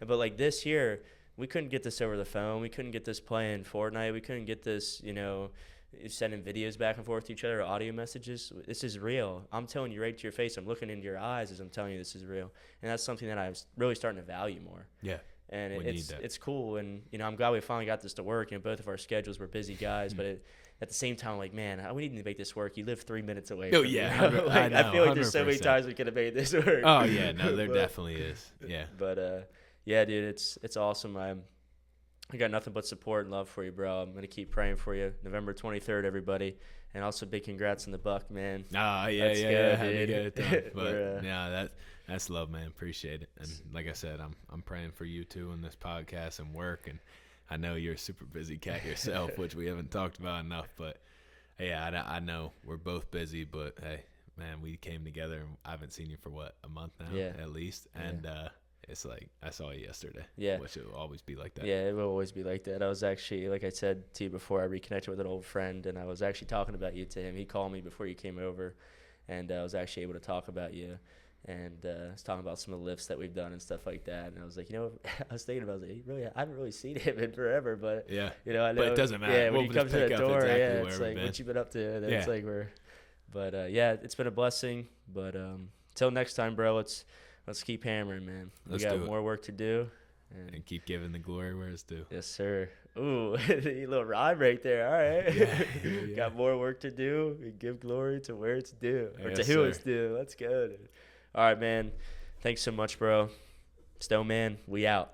But, like, this year, we couldn't get this over the phone. We couldn't get this playing Fortnite. We couldn't get this, sending videos back and forth to each other, or audio messages. This is real. I'm telling you right to your face. I'm looking into your eyes as I'm telling you this is real. And that's something that I was really starting to value more. Yeah. And it's cool. And, I'm glad we finally got this to work. Both of our schedules were busy guys, but at the same time, like, man, we need to make this work. You live 3 minutes away. Oh, from yeah. me. Like, I feel like there's so many 100%. times we could have made this work. Oh, yeah. No, there definitely is. Yeah. But, yeah, dude, it's awesome. I got nothing but support and love for you, bro. I'm going to keep praying for you. November 23rd, everybody. And also big congrats on the buck, man. Oh, yeah, Let's yeah, go, yeah. Had to dude. get it done. But, We're, that's love, man. Appreciate it. And like I said, I'm praying for you, too, in this podcast and work. And I know you're a super busy cat yourself, which we haven't talked about enough. But, yeah, I know we're both busy. But, hey, man, we came together. And I haven't seen you for, a month now at least. And, it's like I saw you yesterday. Yeah. Which it will always be like that. Yeah, it will always be like that. I was actually, like I said to you before, I reconnected with an old friend, and I was actually talking about you to him. He called me before you came over, and I was actually able to talk about you. And I was talking about some of the lifts that we've done and stuff like that. And I was like, I was thinking about it. I haven't really seen him in forever, but I know. But it doesn't matter. Yeah, when you come to the door, exactly it's like, what you been up to? And it's like but it's been a blessing. But until next time, bro, let's keep hammering, man. We got more work to do. And keep giving the glory where it's due. Yes, sir. Ooh, a little rhyme right there. All right. Yeah. Got more work to do. And give glory to where it's due. Or Yes, to who sir. it's due. Let's go. All right, man. Thanks so much, bro. Stone Man, we out.